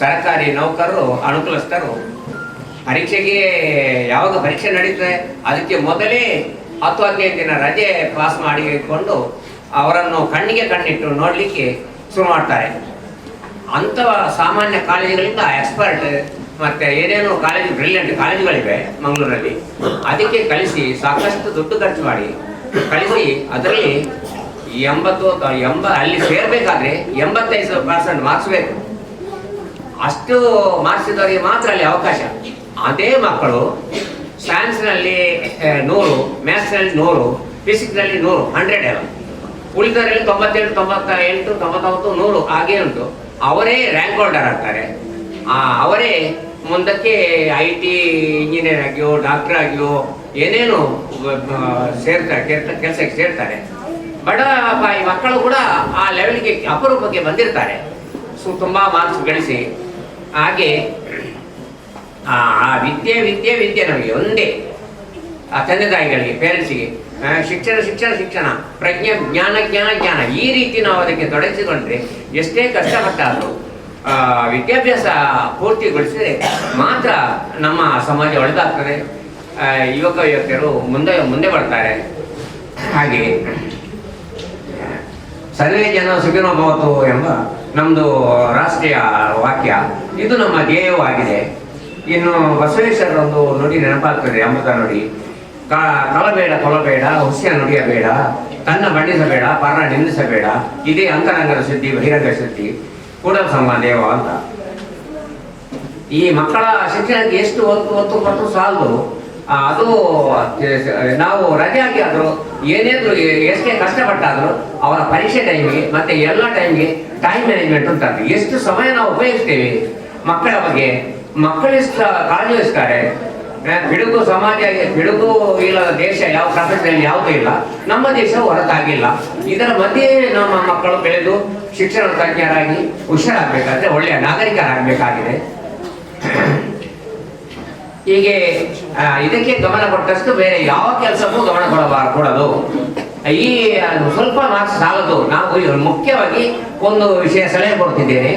ಸರ್ಕಾರಿ ನೌಕರರು ಅನುಕೂಲಸ್ಥರು ಪರೀಕ್ಷೆಗೆ ಯಾವಾಗ ಪರೀಕ್ಷೆ ನಡೀತದೆ ಅದಕ್ಕೆ ಮೊದಲೇ 10-15 ದಿನ ರಜೆ ಪಾಸ್ ಮಾಡಿಕೊಂಡು ಅವರನ್ನು ಕಣ್ಣಿಗೆ ಕಣ್ಣಿಟ್ಟು ನೋಡಲಿಕ್ಕೆ ಶುರು ಮಾಡ್ತಾರೆ. ಅಂಥ ಸಾಮಾನ್ಯ ಕಾಲೇಜುಗಳಿಂದ ಎಕ್ಸ್ಪರ್ಟ್ ಮತ್ತು ಏನೇನು ಕಾಲೇಜು ಬ್ರಿಲಿಯಂಟ್ ಕಾಲೇಜುಗಳಿವೆ ಮಂಗಳೂರಲ್ಲಿ, ಅದಕ್ಕೆ ಕಳಿಸಿ ಸಾಕಷ್ಟು ದುಡ್ಡು ಖರ್ಚು ಮಾಡಿ ಕಳಿಸಿ ಅದರಲ್ಲಿ 80 ಅಲ್ಲಿ ಸೇರಬೇಕಾದ್ರೆ 85% ಮಾರ್ಕ್ಸ್ ಬೇಕು. ಅಷ್ಟು ಮಾರ್ಕ್ಸ್ ಇದ್ದವರಿಗೆ ಮಾತ್ರ ಅಲ್ಲಿ ಅವಕಾಶ. ಅದೇ ಮಕ್ಕಳು ಸೈನ್ಸ್ನಲ್ಲಿ 100, ಮ್ಯಾಥ್ಸ್ನಲ್ಲಿ 100, ಫಿಸಿಕ್ಸ್ನಲ್ಲಿ 100, 100 ಎಲ್ಲ, ಉಳಿದವರಲ್ಲಿ 97, 98, 99, 100 ಹಾಗೇ ಉಂಟು. ಅವರೇ ರ್ಯಾಂಕ್ ಹೋಲ್ಡರ್ ಆಗ್ತಾರೆ. ಅವರೇ ಮುಂದಕ್ಕೆ IT ಇಂಜಿನಿಯರ್ ಆಗಿಯೋ ಡಾಕ್ಟರ್ ಆಗಿಯೋ ಏನೇನು ಕೆಲಸಕ್ಕೆ ಸೇರ್ತಾರೆ. ಬಡ ಮಕ್ಕಳು ಕೂಡ ಆ ಲೆವೆಲ್ಗೆ ಅಪರೂಪಕ್ಕೆ ಬಂದಿರ್ತಾರೆ, ತುಂಬ ಮಾರ್ಕ್ಸ್ ಗಳಿಸಿ. ಹಾಗೆ ಆ ವಿದ್ಯೆ ನಮಗೆ ಒಂದೇ, ಆ ತಂದೆ ತಾಯಿಗಳಿಗೆ, ಪೇರೆಂಟ್ಸಿಗೆ ಶಿಕ್ಷಣ ಪ್ರಜ್ಞೆ, ಜ್ಞಾನ ಈ ರೀತಿ ನಾವು ಅದಕ್ಕೆ ತೊಡಗಿಸಿಕೊಂಡ್ರೆ ಎಷ್ಟೇ ಕಷ್ಟಪಟ್ಟಾದರೂ ವಿದ್ಯಾಭ್ಯಾಸ ಪೂರ್ತಿಗೊಳಿಸಿದರೆ ಮಾತ್ರ ನಮ್ಮ ಸಮಾಜ ಒಳ್ಳೆದಾಗ್ತದೆ. ಯುವಕರು ಮುಂದೆ ಬರ್ತಾರೆ. ಹಾಗೆ ಸರ್ವೇ ಜನ ಸುಖಿನೋ ಭವತು ಎಂಬ ನಮ್ಮದು ರಾಷ್ಟ್ರೀಯ ವಾಕ್ಯ, ಇದು ನಮ್ಮ ಧ್ಯೇಯವಾಗಿದೆ. ಇನ್ನು ಬಸವೇಶ್ವರರ ಒಂದು ನುಡಿ ನೆನಪಾಗ್ತದೆ, ಅಮೃತ ನುಡಿ. ಕೊಲಬೇಡ, ಹುಸ್ಯ ನುಡಿಯಬೇಡ, ತನ್ನ ಬಣ್ಣಿಸಬೇಡ, ಪರ ನಿಂದಿಸಬೇಡ, ಇದೇ ಅಂತರಂಗದ ಸುದ್ದಿ, ಬಹಿರಂಗ ಸುದ್ದಿ, ಕೂಡಲ ಸಂಬಂಧ ದೇವ ಅಂತ. ಈ ಮಕ್ಕಳ ಶಿಕ್ಷಣಕ್ಕೆ ಎಷ್ಟು ಒತ್ತು ಕೊಟ್ಟು ಸಾಲದು. ಅದು ನಾವು ರಜೆ ಆಗಿ ಆದರೂ ಏನೇದ್ರು ಎಷ್ಟೇ ಕಷ್ಟಪಟ್ಟಾದರೂ ಅವರ ಪರೀಕ್ಷೆ ಟೈಮಿಗೆ ಮತ್ತೆ ಎಲ್ಲ ಟೈಮ್ಗೆ ಟೈಮ್ ಮ್ಯಾನೇಜ್ಮೆಂಟ್ ಉಂಟು. ಎಷ್ಟು ಸಮಯ ನಾವು ಉಪಯೋಗಿಸ್ತೇವೆ ಮಕ್ಕಳ ಬಗ್ಗೆ, ಮಕ್ಕಳೆಷ್ಟು ಕಾಳಜಿ ವಹಿಸ್ತಾರೆ. ಬಿಡುಗು ಸಮಾಜ, ಬಿಡುಗು ಇಲ್ಲದ ದೇಶ ಯಾವ ಪ್ರಪಂಚದಲ್ಲಿ ಯಾವುದೂ ಇಲ್ಲ. ನಮ್ಮ ದೇಶ ಹೊರತಾಗಿಲ್ಲ. ಇದರ ಮಧ್ಯೆ ನಮ್ಮ ಮಕ್ಕಳು ಬೆಳೆದು ಶಿಕ್ಷಣ ತಜ್ಞರಾಗಿ ಹುಷಾರಾಗಬೇಕಾದ್ರೆ ಒಳ್ಳೆಯ ನಾಗರಿಕರಾಗಬೇಕಾಗಿದೆ. ಹೀಗೆ ಇದಕ್ಕೆ ಗಮನ ಕೊಟ್ಟಷ್ಟು ಬೇರೆ ಯಾವ ಕೆಲಸಕ್ಕೂ ಗಮನ ಕೊಡೋದು. ಈ ಸ್ವಲ್ಪ ಮಾರ್ಕ್ಸ್ ಸಾಲದು. ನಾವು ಮುಖ್ಯವಾಗಿ ಒಂದು ವಿಷಯ ಸಲಹೆ ಕೊಡ್ತಿದ್ದೇನೆ.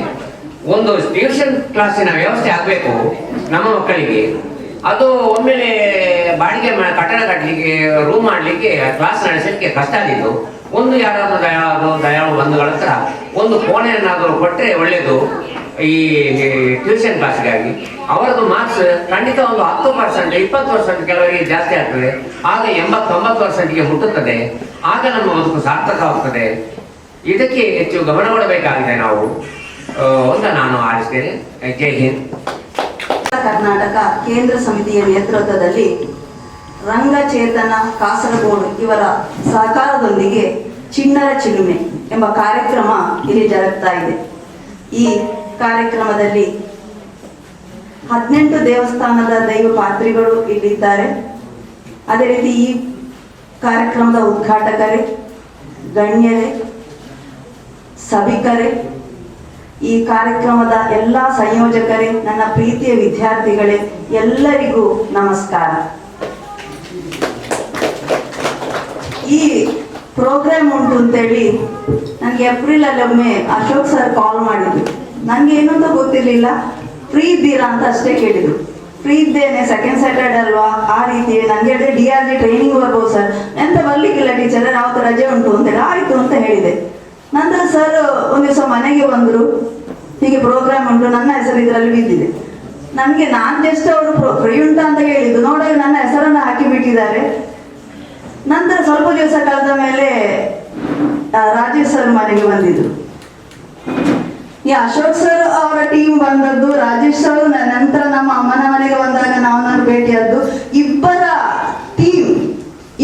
ಒಂದು ಟ್ಯೂಷನ್ ಕ್ಲಾಸಿನ ವ್ಯವಸ್ಥೆ ಆಗಬೇಕು ನಮ್ಮ ಮಕ್ಕಳಿಗೆ. ಅದು ಒಮ್ಮೆಲೆ ಬಾಡಿಗೆ ಕಟ್ಟಡ ಕಟ್ಟಲಿಕ್ಕೆ, ರೂಮ್ ಮಾಡಲಿಕ್ಕೆ, ಕ್ಲಾಸ್ ನಡೆಸಲಿಕ್ಕೆ ಕಷ್ಟ ಆಗಿದ್ದು. ಒಂದು ಯಾರಾದರೂ ದಯಾಳು ಬಂಧುಗಳ ಹತ್ರ ಒಂದು ಕೋಣೆಯನ್ನಾದರೂ ಕೊಟ್ಟರೆ ಒಳ್ಳೆಯದು. ಈ ಟ್ಯೂಷನ್ ಕ್ಲಾಸ್ಗಾಗಿ ಅವರದ್ದು ಮಾರ್ಕ್ಸ್ ಖಂಡಿತ ಒಂದು 10%, 20% ಕೆಲವರಿಗೆ ಜಾಸ್ತಿ ಆಗ್ತದೆ. ಆಗ 80-90%ಗೆ ಮುಟ್ಟುತ್ತದೆ. ಆಗ ನಮ್ಮ ಬದುಕು ಸಾರ್ಥಕವಾಗ್ತದೆ. ಇದಕ್ಕೆ ಹೆಚ್ಚು ಗಮನ ಕೊಡಬೇಕಾಗಿದೆ ನಾವು ಅಂತ ನಾನು ಆರಿಸ್ತೇನೆ. ಜೈ ಹಿಂದ್. ಕರ್ನಾಟಕ ಕೇಂದ್ರ ಸಮಿತಿಯ ನೇತೃತ್ವದಲ್ಲಿ ರಂಗಚೇತನ ಕಾಸರಗೋಡು ಇವರ ಸಹಕಾರದೊಂದಿಗೆ ಚಿಣ್ಣರ ಚಿಲುಮೆ ಎಂಬ ಕಾರ್ಯಕ್ರಮ ಇಲ್ಲಿ ಜರುಗ್ತಾ ಇದೆ. ಈ ಕಾರ್ಯಕ್ರಮದಲ್ಲಿ 18 ದೇವಸ್ಥಾನದ ದೈವ ಪಾತ್ರಿಗಳು ಇಲ್ಲಿದ್ದಾರೆ. ಅದೇ ರೀತಿ ಈ ಕಾರ್ಯಕ್ರಮದ ಉದ್ಘಾಟಕರೇ, ಗಣ್ಯರೇ, ಸಭಿಕರೇ, ಈ ಕಾರ್ಯಕ್ರಮದ ಎಲ್ಲ ಸಂಯೋಜಕರೇ, ನನ್ನ ಪ್ರೀತಿಯ ವಿದ್ಯಾರ್ಥಿಗಳೇ, ಎಲ್ಲರಿಗೂ ನಮಸ್ಕಾರ. ಈ ಪ್ರೋಗ್ರಾಮ್ ಉಂಟು ಅಂತೇಳಿ ನನಗೆ ಏಪ್ರಿಲಲ್ಲಿ ಒಮ್ಮೆ ಅಶೋಕ್ ಸರ್ ಕಾಲ್ ಮಾಡಿದ್ರು. ನನಗೆ ಏನು ಅಂತ ಗೊತ್ತಿರಲಿಲ್ಲ. ಫ್ರೀ ಇದ್ದೀರಾ ಅಂತ ಅಷ್ಟೇ ಕೇಳಿದ್ರು. ಫ್ರೀ ಇದ್ದೇನೆ, ಸೆಕೆಂಡ್ ಸ್ಯಾಟರ್ಡೆ ಅಲ್ವಾ, ಆ ರೀತಿ. ನನಗೆ ಹೇಳಿದ್ರೆ DRG ಟ್ರೈನಿಂಗ್ ಬರ್ಬೋದು ಸರ್, ಎಂತ ಬರ್ಲಿಕ್ಕಿಲ್ಲ ಟೀಚರ್, ಯಾವತ್ತು ರಜೆ ಉಂಟು ಅಂತೇಳಿ. ಆಯಿತು ಅಂತ ಹೇಳಿದೆ. ನಂತರ ಸರ್ ಒಂದು ದಿವಸ ಮನೆಗೆ ಬಂದರು. ಹೀಗೆ ಪ್ರೋಗ್ರಾಮ್ ಉಂಟು, ನನ್ನ ಹೆಸರು ಇದರಲ್ಲಿ ಬಿದ್ದಿದೆ. ನನಗೆ ನಾನು ಜಸ್ಟ್ ಅವರು ಫ್ರೀ ಉಂಟಾ ಅಂತ ಹೇಳಿದ್ದು, ನೋಡೋದು ನನ್ನ ಹೆಸರನ್ನು ಹಾಕಿ ಬಿಟ್ಟಿದ್ದಾರೆ. ನಂತರ ಸ್ವಲ್ಪ ದಿವಸ ಕಳೆದ ಮೇಲೆ ರಾಜೇಶ್ ಸರ್ ಮನೆಗೆ ಬಂದಿದ್ರು. ಈ ಅಶೋಕ್ ಸರ್ ಅವರ ಟೀಮ್ ಬಂದದ್ದು, ರಾಜೇಶ್ ಸರ್ ನಂತರ ನಮ್ಮ ಅಮ್ಮನ ಮನೆಗೆ ಬಂದಾಗ ನಾನು ಭೇಟಿಯಾದ್ದು. ಇಬ್ಬರ ಟೀಮ್,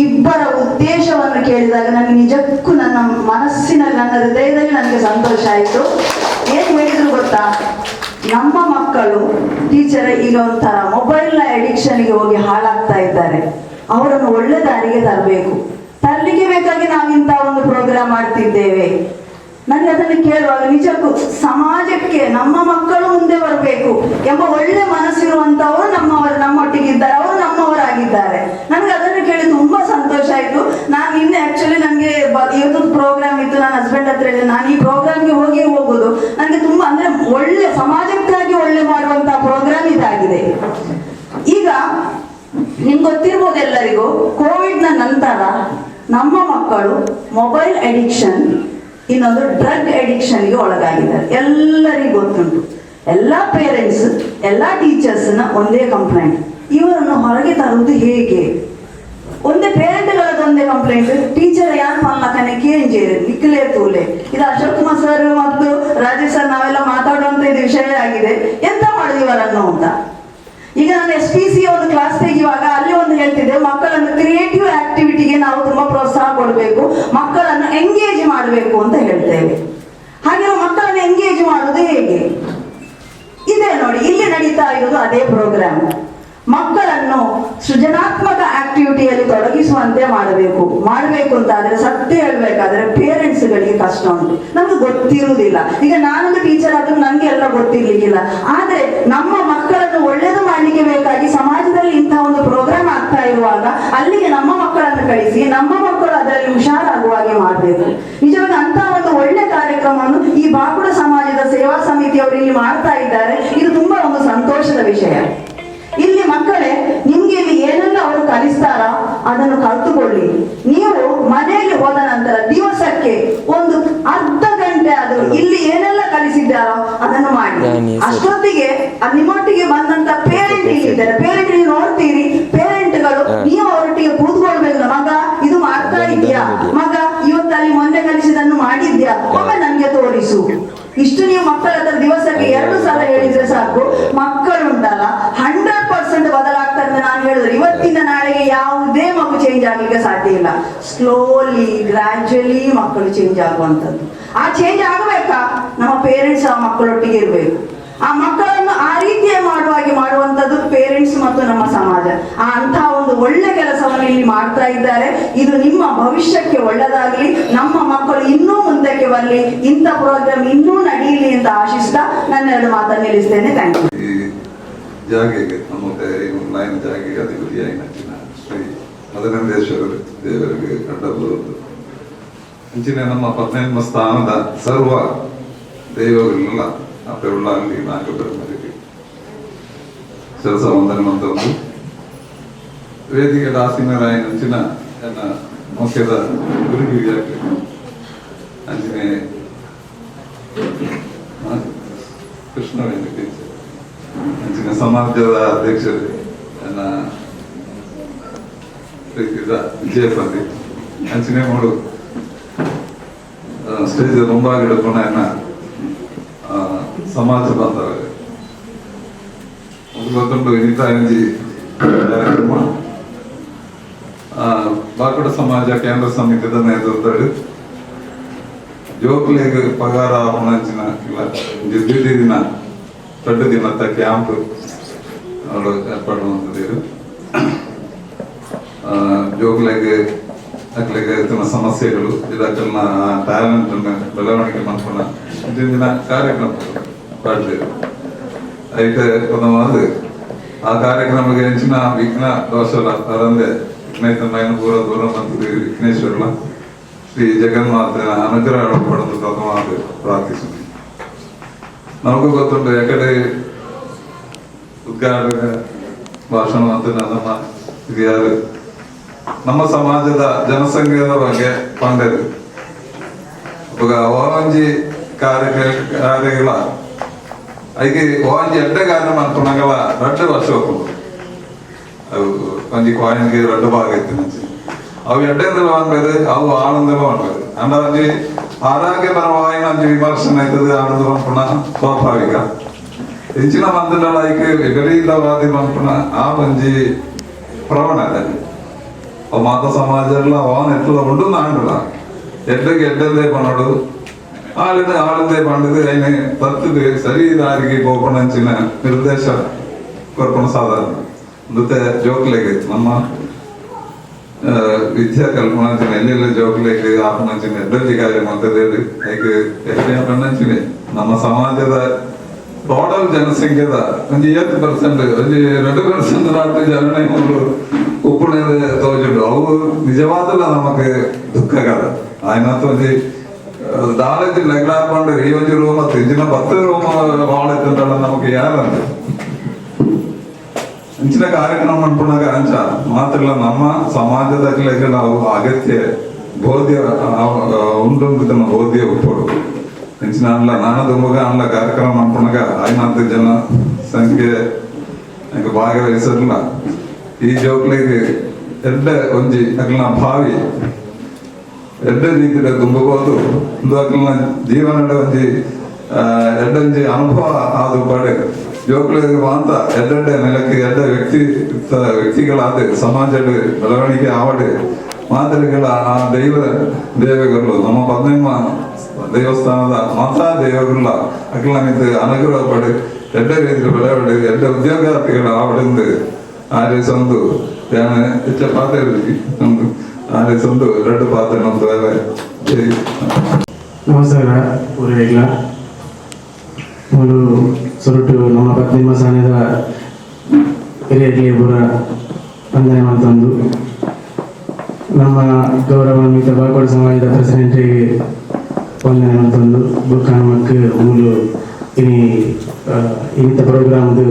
ಇಬ್ಬರ ಉದ್ದೇಶವನ್ನು ಕೇಳಿದಾಗ ನನಗೆ ನಿಜಕ್ಕೂ ನನ್ನ ಮನಸ್ಸಿನಲ್ಲಿ, ನನ್ನ ಹೃದಯದಲ್ಲಿ ನನಗೆ ಸಂತೋಷ ಆಯಿತು. ಏನು ಹೇಳಿದ್ರು ಗೊತ್ತಾ, ನಮ್ಮ ಮಕ್ಕಳು ಟೀಚರ್ ಈಗ ಒಂಥರ ಮೊಬೈಲ್ನ ಅಡಿಕ್ಷನ್ಗೆ ಹೋಗಿ ಹಾಳಾಗ್ತಾ ಇದ್ದಾರೆ, ಅವರನ್ನು ಒಳ್ಳೆ ದಾರಿಗೆ ತರಲಿಕ್ಕೆ ಬೇಕಾಗಿ ನಾವಿಂತ ಒಂದು ಪ್ರೋಗ್ರಾಮ್ ಮಾಡ್ತಿದ್ದೇವೆ. ನನಗೆ ಅದನ್ನು ಕೇಳುವಾಗ ನಿಜಕ್ಕೂ ಸಮಾಜಕ್ಕೆ ನಮ್ಮ ಮಕ್ಕಳು ಮುಂದೆ ಬರಬೇಕು ಎಂಬ ಒಳ್ಳೆ ಮನಸ್ಸಿರುವಂತವರು ನಮ್ಮೊಟ್ಟಿಗಿದ್ದಾರೆ, ಅವರು ನಮ್ಮವರಾಗಿದ್ದಾರೆ. ನನಗೆ ಅದನ್ನು ಕೇಳಿ ತುಂಬಾ ಸಂತೋಷ ಆಯಿತು. ನಾನು ನಿನ್ನೆ ಆಕ್ಚುಲಿ ನನಗೆ ಇವತ್ತು ಪ್ರೋಗ್ರಾಮ್ ಇತ್ತು, ನನ್ನ ಹಸ್ಬೆಂಡ್ ಹತ್ರ ಹೇಳಿದೆ ನಾನು ಈ ಪ್ರೋಗ್ರಾಮ್ಗೆ ಹೋಗುದು. ನನಗೆ ತುಂಬಾ ಅಂದ್ರೆ ಒಳ್ಳೆ ಸಮಾಜಕ್ಕಾಗಿ ಒಳ್ಳೆ ಮಾಡುವಂತಹ ಪ್ರೋಗ್ರಾಮ್ ಇದಾಗಿದೆ. ಈಗ ನಿಮ್ಗೆ ಗೊತ್ತಿರ್ಬೋದು ಎಲ್ಲರಿಗೂ, ಕೋವಿಡ್ನ ನಂತರ ನಮ್ಮ ಮಕ್ಕಳು ಮೊಬೈಲ್ ಅಡಿಕ್ಷನ್, ಇನ್ನೊಂದು ಡ್ರಗ್ ಅಡಿಕ್ಷನ್ಗೆ ಒಳಗಾಗಿದ್ದಾರೆ. ಎಲ್ಲರಿಗೂ ಗೊತ್ತುಂಟು. ಎಲ್ಲ ಪೇರೆಂಟ್ಸ್, ಎಲ್ಲ ಟೀಚರ್ಸ್ನ ಒಂದೇ ಕಂಪ್ಲೇಂಟ್, ಇವರನ್ನು ಹೊರಗೆ ತರುವುದು ಹೇಗೆ? ಒಂದೇ ಪೇರೆಂಟ್ಗಳದ್ದು ಒಂದೇ ಕಂಪ್ಲೇಂಟ್, ಟೀಚರ್ ಯಾರು ಮಲ್ಲಕನೆ ಕೇಂಜೇರಿ ನಿಕ್ಲೇ ತೂಲೆ. ಇದು ಅಶೋಕ್ ಕುಮಾರ್ ಸರ್ ಮತ್ತು ರಾಜೇಶ್ ಸರ್ ನಾವೆಲ್ಲ ಮಾತಾಡುವಂತ ಇದು ವಿಷಯ ಆಗಿದೆ. ಎಂತ ಮಾಡುದು ಇವರನ್ನು ಅಂತ. ಈಗ ನಾನು SPC ಒಂದು ಕ್ಲಾಸ್ ತೆಗೆಯುವಾಗ ಅಲ್ಲಿ ಒಂದು ಹೇಳ್ತಿದ್ದೆ, ಮಕ್ಕಳನ್ನು ಕ್ರಿಯೇಟಿವ್ ಆಕ್ಟಿವಿಟಿಗೆ ನಾವು ತುಂಬಾ ಪ್ರೋತ್ಸಾಹ ಕೊಡಬೇಕು, ಮಕ್ಕಳನ್ನು ಎಂಗೇಜ್ ಮಾಡಬೇಕು ಅಂತ ಹೇಳ್ತೇವೆ. ಹಾಗೆ ನಾವು ಮಕ್ಕಳನ್ನು ಎಂಗೇಜ್ ಮಾಡುವುದು ಹೇಗೆ? ಇದೆ ನೋಡಿ, ಇಲ್ಲಿ ನಡೀತಾ ಇರೋದು ಅದೇ ಪ್ರೋಗ್ರಾಮ್. ಮಕ್ಕಳನ್ನು ಸೃಜನಾತ್ಮಕ ಆಕ್ಟಿವಿಟಿಯಲ್ಲಿ ತೊಡಗಿಸುವಂತೆ ಮಾಡಬೇಕು ಅಂತಾದ್ರೆ, ಸತ್ಯ ಹೇಳ್ಬೇಕಾದ್ರೆ ಪೇರೆಂಟ್ಸ್ಗಳಿಗೆ ಕಷ್ಟ ಉಂಟು, ನಮ್ಗೆ ಗೊತ್ತಿರುವುದಿಲ್ಲ. ಈಗ ನಾನೊಂದು ಟೀಚರ್ ಆದ್ರೂ ನನಗೆ ಎಲ್ಲ ಗೊತ್ತಿರ್ಲಿಕ್ಕಿಲ್ಲ. ಆದ್ರೆ ನಮ್ಮ ಮಕ್ಕಳನ್ನು ಒಳ್ಳೇದು ಮಾಡ್ಲಿಕ್ಕೆ ಬೇಕಾಗಿ ಸಮಾಜದಲ್ಲಿ ಇಂತಹ ಒಂದು ಪ್ರೋಗ್ರಾಮ್ ಆಗ್ತಾ ಇರುವಾಗ ಅಲ್ಲಿಗೆ ನಮ್ಮ ಮಕ್ಕಳನ್ನು ಕಳಿಸಿ ನಮ್ಮ ಮಕ್ಕಳು ಅದರಲ್ಲಿ ಹುಷಾರಾಗುವ ಹಾಗೆ ಮಾಡಬೇಕು. ನಿಜವಾಗಿ ಅಂತ ಒಂದು ಒಳ್ಳೆ ಕಾರ್ಯಕ್ರಮವನ್ನು ಈ ಬಾಕುಡ ಸಮಾಜದ ಸೇವಾ ಸಮಿತಿಯವರು ಇಲ್ಲಿ ಮಾಡ್ತಾ ಇದ್ದಾರೆ. ಇದು ತುಂಬಾ ಒಂದು ಸಂತೋಷದ ವಿಷಯ. ಇಲ್ಲಿ ಮಕ್ಕಳೇ, ನಿಮ್ಗೆ ಇಲ್ಲಿ ಏನೆಲ್ಲ ಅವರು ಕಲಿಸ್ತಾರ ಅದನ್ನು ಕಲ್ತುಕೊಳ್ಳಿ. ನೀವು ಮನೆಯಲ್ಲಿ ಹೋದ ನಂತರ ದಿವಸಕ್ಕೆ ಒಂದು ಅರ್ಧ ಗಂಟೆ ಆದರೂ ಇಲ್ಲಿ ಏನೆಲ್ಲ ಕಲಿಸಿದ್ದಾರೋ ಅದನ್ನು ಮಾಡಿ. ಅಷ್ಟೊತ್ತಿಗೆ ನಿಮ್ಮೊಟ್ಟಿಗೆ ಬಂದಂತ ಪೇರೆಂಟ್ ಇಲ್ಲಿದ್ದಾರೆ, ಪೇರೆಂಟ್ ನೀವು ನೋಡ್ತೀರಿ, ಪೇರೆಂಟ್ಗಳು ನೀವು ಅವರೊಟ್ಟಿಗೆ ಕೂತ್ಕೊಳ್ಬೇಕು. ಮಗ ಇದು ಮಾಡ್ತಾ ಇದೆಯಾ, ಮಗ ಇವತ್ತಲ್ಲಿ ಮೊನ್ನೆ ಕಲಿಸಿದನ್ನು ಮಾಡಿದ್ಯಾ, ಒಮ್ಮೆ ನನ್ಗೆ ತೋರಿಸು. ಇಷ್ಟು ನೀವು ಮಕ್ಕಳ ಹತ್ರ ದಿವಸಕ್ಕೆ 2 ಸಲ ಹೇಳಿದ್ರೆ ಸಾಕು, ಮಕ್ಕಳು ಉಂಟಲ್ಲ 100% ಬದಲಾಗ್ತಾರೆ ಅಂತ ನಾನು ಹೇಳಿದ್ರೆ. ಇವತ್ತಿನ ಯಾವುದೇ ಮಗು ಚೇಂಜ್ ಆಗಲಿಕ್ಕೆ ಸಾಧ್ಯ ಇಲ್ಲ. ಸ್ಲೋಲಿ ಗ್ರ್ಯಾಜುಯಲಿ ಮಕ್ಕಳು ಚೇಂಜ್ ಆಗುವಂಥದ್ದು. ಆ ಚೇಂಜ್ ಆಗಬೇಕಾ, ನಮ್ಮ ಪೇರೆಂಟ್ಸ್ ಆ ಮಕ್ಕಳೊಟ್ಟಿಗೆ ಇರಬೇಕು. ಆ ಮಕ್ಕಳನ್ನು ಆ ರೀತಿಯ ಮಾಡುವಂಥದ್ದು ಪೇರೆಂಟ್ಸ್ ಮತ್ತು ನಮ್ಮ ಸಮಾಜ. ಅಂತಹ ಒಂದು ಒಳ್ಳೆ ಕೆಲಸವನ್ನು ಇಲ್ಲಿ ಮಾಡ್ತಾ ಇದ್ದಾರೆ. ಇದು ನಿಮ್ಮ ಭವಿಷ್ಯಕ್ಕೆ ಒಳ್ಳೆದಾಗಲಿ, ನಮ್ಮ ಮಕ್ಕಳು ಇನ್ನೂ ಮುಂದಕ್ಕೆ ಬರಲಿ, ಇಂಥ ಪ್ರೋಗ್ರಾಮ್ ಇನ್ನೂ ನಡೆಯಲಿ ಅಂತ ಆಶಿಸ್ತಾ ನನ್ನ 2 ಮಾತನ್ನು ನಿಲ್ಲಿಸ್ತೇನೆ. Thank you. ಈ ಜಾಗೆಗೆ ನಮ್ಮ ಲೈನ್ ಜಾಗೆಗೆ ಅಧಿಪತಿಯಾಗಿ ನಚ್ಚಿನ ಶ್ರೀ ಮದನಂದೇಶ್ವರ ದೇವರಿಗೆ ಕಂಡಬರುವುದು ಅಂಚಿನ ನಮ್ಮ 18ಮ ಸ್ಥಾನದ ಸರ್ವ ದೈವಗಳೆಲ್ಲ ಅಪ್ಪೆಲ್ಲ ಅಲ್ಲಿ 4 ಮಂದಿಗೆ ಶಿರಸ ವಂದನೆ ಮಂತಂದು ವೇದಿಕೆ ದಾಸಿನರಾಯ ಅಂಚಿನ ನನ್ನ ಮುಖ್ಯದ ಗುರುಗಿರಿಯಾಗಲಿ ಅಂಚಿನ ಕೃಷ್ಣ ವೇದಿಕೆ ಅಂಚಿನ ಸಮಾಜದ ಅಧ್ಯಕ್ಷರು ನನ್ನ ವಿಜಯ ಪಂಡಿತ್ ಅಂಚಿನ ಮೂಡು ಸ್ಟೇಜ್ ಮುಂಭಾಗಿಡಕೊಂಡು ಎನ್ನ ಸಮಾಜ ಬಾಂಧವರೇ ಗೊತ್ತುಂಟು ಇನಿತ ಎಂಜಿ ಕಾರ್ಯಕ್ರಮ ಬಾಕುಡ ಸಮಾಜ ಕೇಂದ್ರ ಸಮಿತಿದ ನೇತೃತ್ವದಲ್ಲಿ ಜೋಕ್ಲೆಗ್ ಪಗಾರ ಆಪಣಂಚಿನ ಇಲ್ಲ ದ್ವಿತೀಯ ದಿನ 2 ದಿನದ ಕ್ಯಾಂಪ್ ಅವರು ಏರ್ಪಾಡು ಮಾಡುತ್ತಿದ್ದರು. ಜೋಕ್ಲೆಗ್ ಅಕ್ಲೆಗೆ ಸಮಸ್ಯೆಗಳು ಇದಕ್ಕೆಲ್ಲ ಟ್ಯಾಲೆಂಟ್ ಬೆಳವಣಿಗೆ ಮಾಡ್ಕೊಂಡ ದಿನ ಕಾರ್ಯಕ್ರಮ ಮಾಡಿದ್ರು. అయితే కొంతమంది ఆ కార్యక్రమಕ್ಕೆ ಹೆಚ್ಚಿನ ವಿಘ್ನ ದೋಷಲ ಅರಂದೆ ವಿಘ್ನೇತನమైన ದೂರ ಮಂತ್ರಿ ವಿಘ್ನೇಶ್ವರನ ಶ್ರೀ ಜಗನ್ಮಾತೆಯ ಅನುಗ್ರಹ ಪಡೆದು ಪ್ರಥಮವಾಗಿ ಪ್ರಾರ್ಥಿಸುತ್ತೀನಿ. ನಮಗೂ ಗೊತ್ತುಂಟು ಯಾಕಡೆ ಉದ್ಘಾಟಕ ಭಾಷಣ ಮತ್ತು ನಮ್ಮ ಹಿರಿಯರು ನಮ್ಮ ಸಮಾಜದ ಜನಸಂಖ್ಯೆಯ ಬಗ್ಗೆ ಪಂಡರು ಓವಂಜಿ ಕಾರ್ಯಗಳ ಅದಕ್ಕೆ ಓವಂಜಿ ಎಡ್ಡೆ ಕಾರ್ಯ ಮಾಡ್ಕೊಂಡಾಗಲ್ಲ 2 ವರ್ಷ ಹೋಗ್ಕೊಂಡು ಅವು ಒಂಜಿ ಕಾಯಿನ್ಗೆ 2 ಭಾಗ ಇತ್ತು ಮುಂಚೆ ಅವು ಎಡ್ಡೆಂದೆಲ್ಲ ಮಾಡ್ಬೇಕು, ಅವು ಆನಂದೆಲ್ಲ ಮಾಡ್ಬೇಕು. ಅಂದ್ರೆ ಒಂಜಿ ಆರೋಗ್ಯಪರವಾಗಿ ಒಂಜಿ ವಿಮರ್ಶನ ಆಯ್ತದೆ ಆನಂದ ಮಾಡ್ಕೊಂಡ ಸ್ವಾಭಾವಿಕ ಹೆಚ್ಚಿನ ಮಂದಿನೆಲ್ಲ ಅದಕ್ಕೆ ವಿಪರೀತವಾದಿ ಮಾಡ್ಕೊಂಡ ಆ ಒಂಜಿ ಪ್ರವಣತೆ ಮಾತ ಸಮಾಜ ಎಲ್ಲ ಅವನ್ ಎಟ್ಲ ಉಂಟು ನಾಂಡಲ್ಲ ಎಡ್ಡೆಗೆ ಎಡ್ಡಲ್ಲೇ ಪಣೋಡು ಆಳಿಂದೇ ಪಂಡದು ಐನೆ ತತ್ತದು ಸರಿ ದಾರಿಗೆ ಗೋಪಣಂಚಿನ ನಿರ್ದೇಶ ಕೊರ್ಪಣ ಸಾಧಾರಣ ಮತ್ತೆ ಜೋಕ್ಲೆಗೆ ನಮ್ಮ ವಿದ್ಯಾ ಕಲ್ಪನಂಚಿನ ಎಲ್ಲೆಲ್ಲ ಜೋಕ್ಲೆಗೆ ಆಪಣಂಚಿನ ಎಡ್ಡಲ್ಲಿ ಕಾರ್ಯ ಮಾಡ್ತದೆ ಅದಕ್ಕೆ ಎಡ್ಡೆ ಪಣ್ಣಂಚಿನ ನಮ್ಮ ಸಮಾಜದ ಟೋಟಲ್ ಜನಸಂಖ್ಯೆದ ಒಂದು 70% ಒಂದು 2% ನಾட்டு ಜನನೇ ಒಂದು ಉಪ್ಪುಣದ ತೋಜುಂಡು ಅವು ನಿಜವಾದಲ್ಲ ನಮಗೆ ದುಃಖಕರ ಆಯ್ನತ್ತು ಒಂದು ದಾಳಜಿ ಲಗ್ನಾರ್ಕೊಂಡು ಈ ಒಂದು ರೂಮ್ ಮತ್ತು ಇಂಚಿನ 10 ರೂಮ್ ಬಾಳೆತ್ತಲ್ಲ ನಮಗೆ ಯಾರಂತ ಇಂಚಿನ ಕಾರ್ಯಕ್ರಮ ಮಾಡ್ಕೊಂಡಾಗ ಅಂಚ ಮಾತ್ರ ನಮ್ಮ ಸಮಾಜದಾಗಲೇ ನಾವು ಅಗತ್ಯ ಬೋಧ್ಯ ಉಂಟು ಬೋಧ್ಯ ಉಪ್ಪಡು ಇಂಚಿನ ಅಲ್ಲ ನಾನು ದುಮ್ಮಗ ಅಲ್ಲ ಕಾರ್ಯಕ್ರಮ ಮಾಡ್ಕೊಂಡಾಗ 500 ಜನ ಸಂಖ್ಯೆ ಭಾಗವಹಿಸಿರಲ್ಲ ಈ ಜೋಕ್ಲಿಗೆ ಎಡ್ಡ ಒಂಜಿ ಅಕ್ಲನ ಭಾವಿ ಎಡ್ಡ ರೀತಿಯ ತುಂಬಬಹುದು ಒಂದು ಅಕ್ಲನ ಜೀವನದ ಒಂಜಿ ಎಡ್ಡಂಜಿ ಅನುಭವ ಆದು ಪಡೆ ಜೋಕ್ಲಿಗೆ ಮಾತ ಎಡ್ಡೆ ನೆಲಕ್ಕೆ ಎಡ್ಡ ವ್ಯಕ್ತಿಗಳಾದ ಸಮಾಜದ ಬೆಳವಣಿಗೆ ಆವಡೆ ಮಾದರಿಗಳ ಆ ದೇವಗಳು ನಮ್ಮ 15ಮ ದೇವಸ್ಥಾನದ ಮಾತಾ ದೇವಗಳ ಅಕ್ಲನಿಂದ ಅನುಗ್ರಹ ಪಡೆ ಎಡ್ಡ ರೀತಿಯ ಬೆಳವಡೆ ಎಡ್ಡ ಉದ್ಯೋಗಾರ್ಥಿಗಳ ಆವಡೆಂದು ಆರೆ ಸಂದು ಹೆಚ್ಚ ಪಾತ್ರ ಒಂದು ಆರೆ ಸಂದು 2 ಪಾತ್ರ ನಮ್ದು ಎಲ್ಲ ನಮಸ್ಕಾರ ಊರಿಗೆಲ್ಲ ಒಂದು ಸೊರಟು ನಮ್ಮ 15ಮ ಸ್ಥಾನದ ಹಿರಿಯರಿಗೆ ಪೂರ ವಂದನೆ ಮಾಡ್ತಂದು ನಮ್ಮ ಗೌರವಾನ್ವಿತ ಬಾಕೋಡ ಸಮಾಜದ ಪ್ರೆಸಿಡೆಂಟ್ರಿಗೆ ವಂದನೆ ಮಾಡ್ತಂದು ಬುಕ್ಕ ನಮಕ್ ಮೂಲು ಇನ್ನಿತ ಪ್ರೋಗ್ರಾಮ್ದು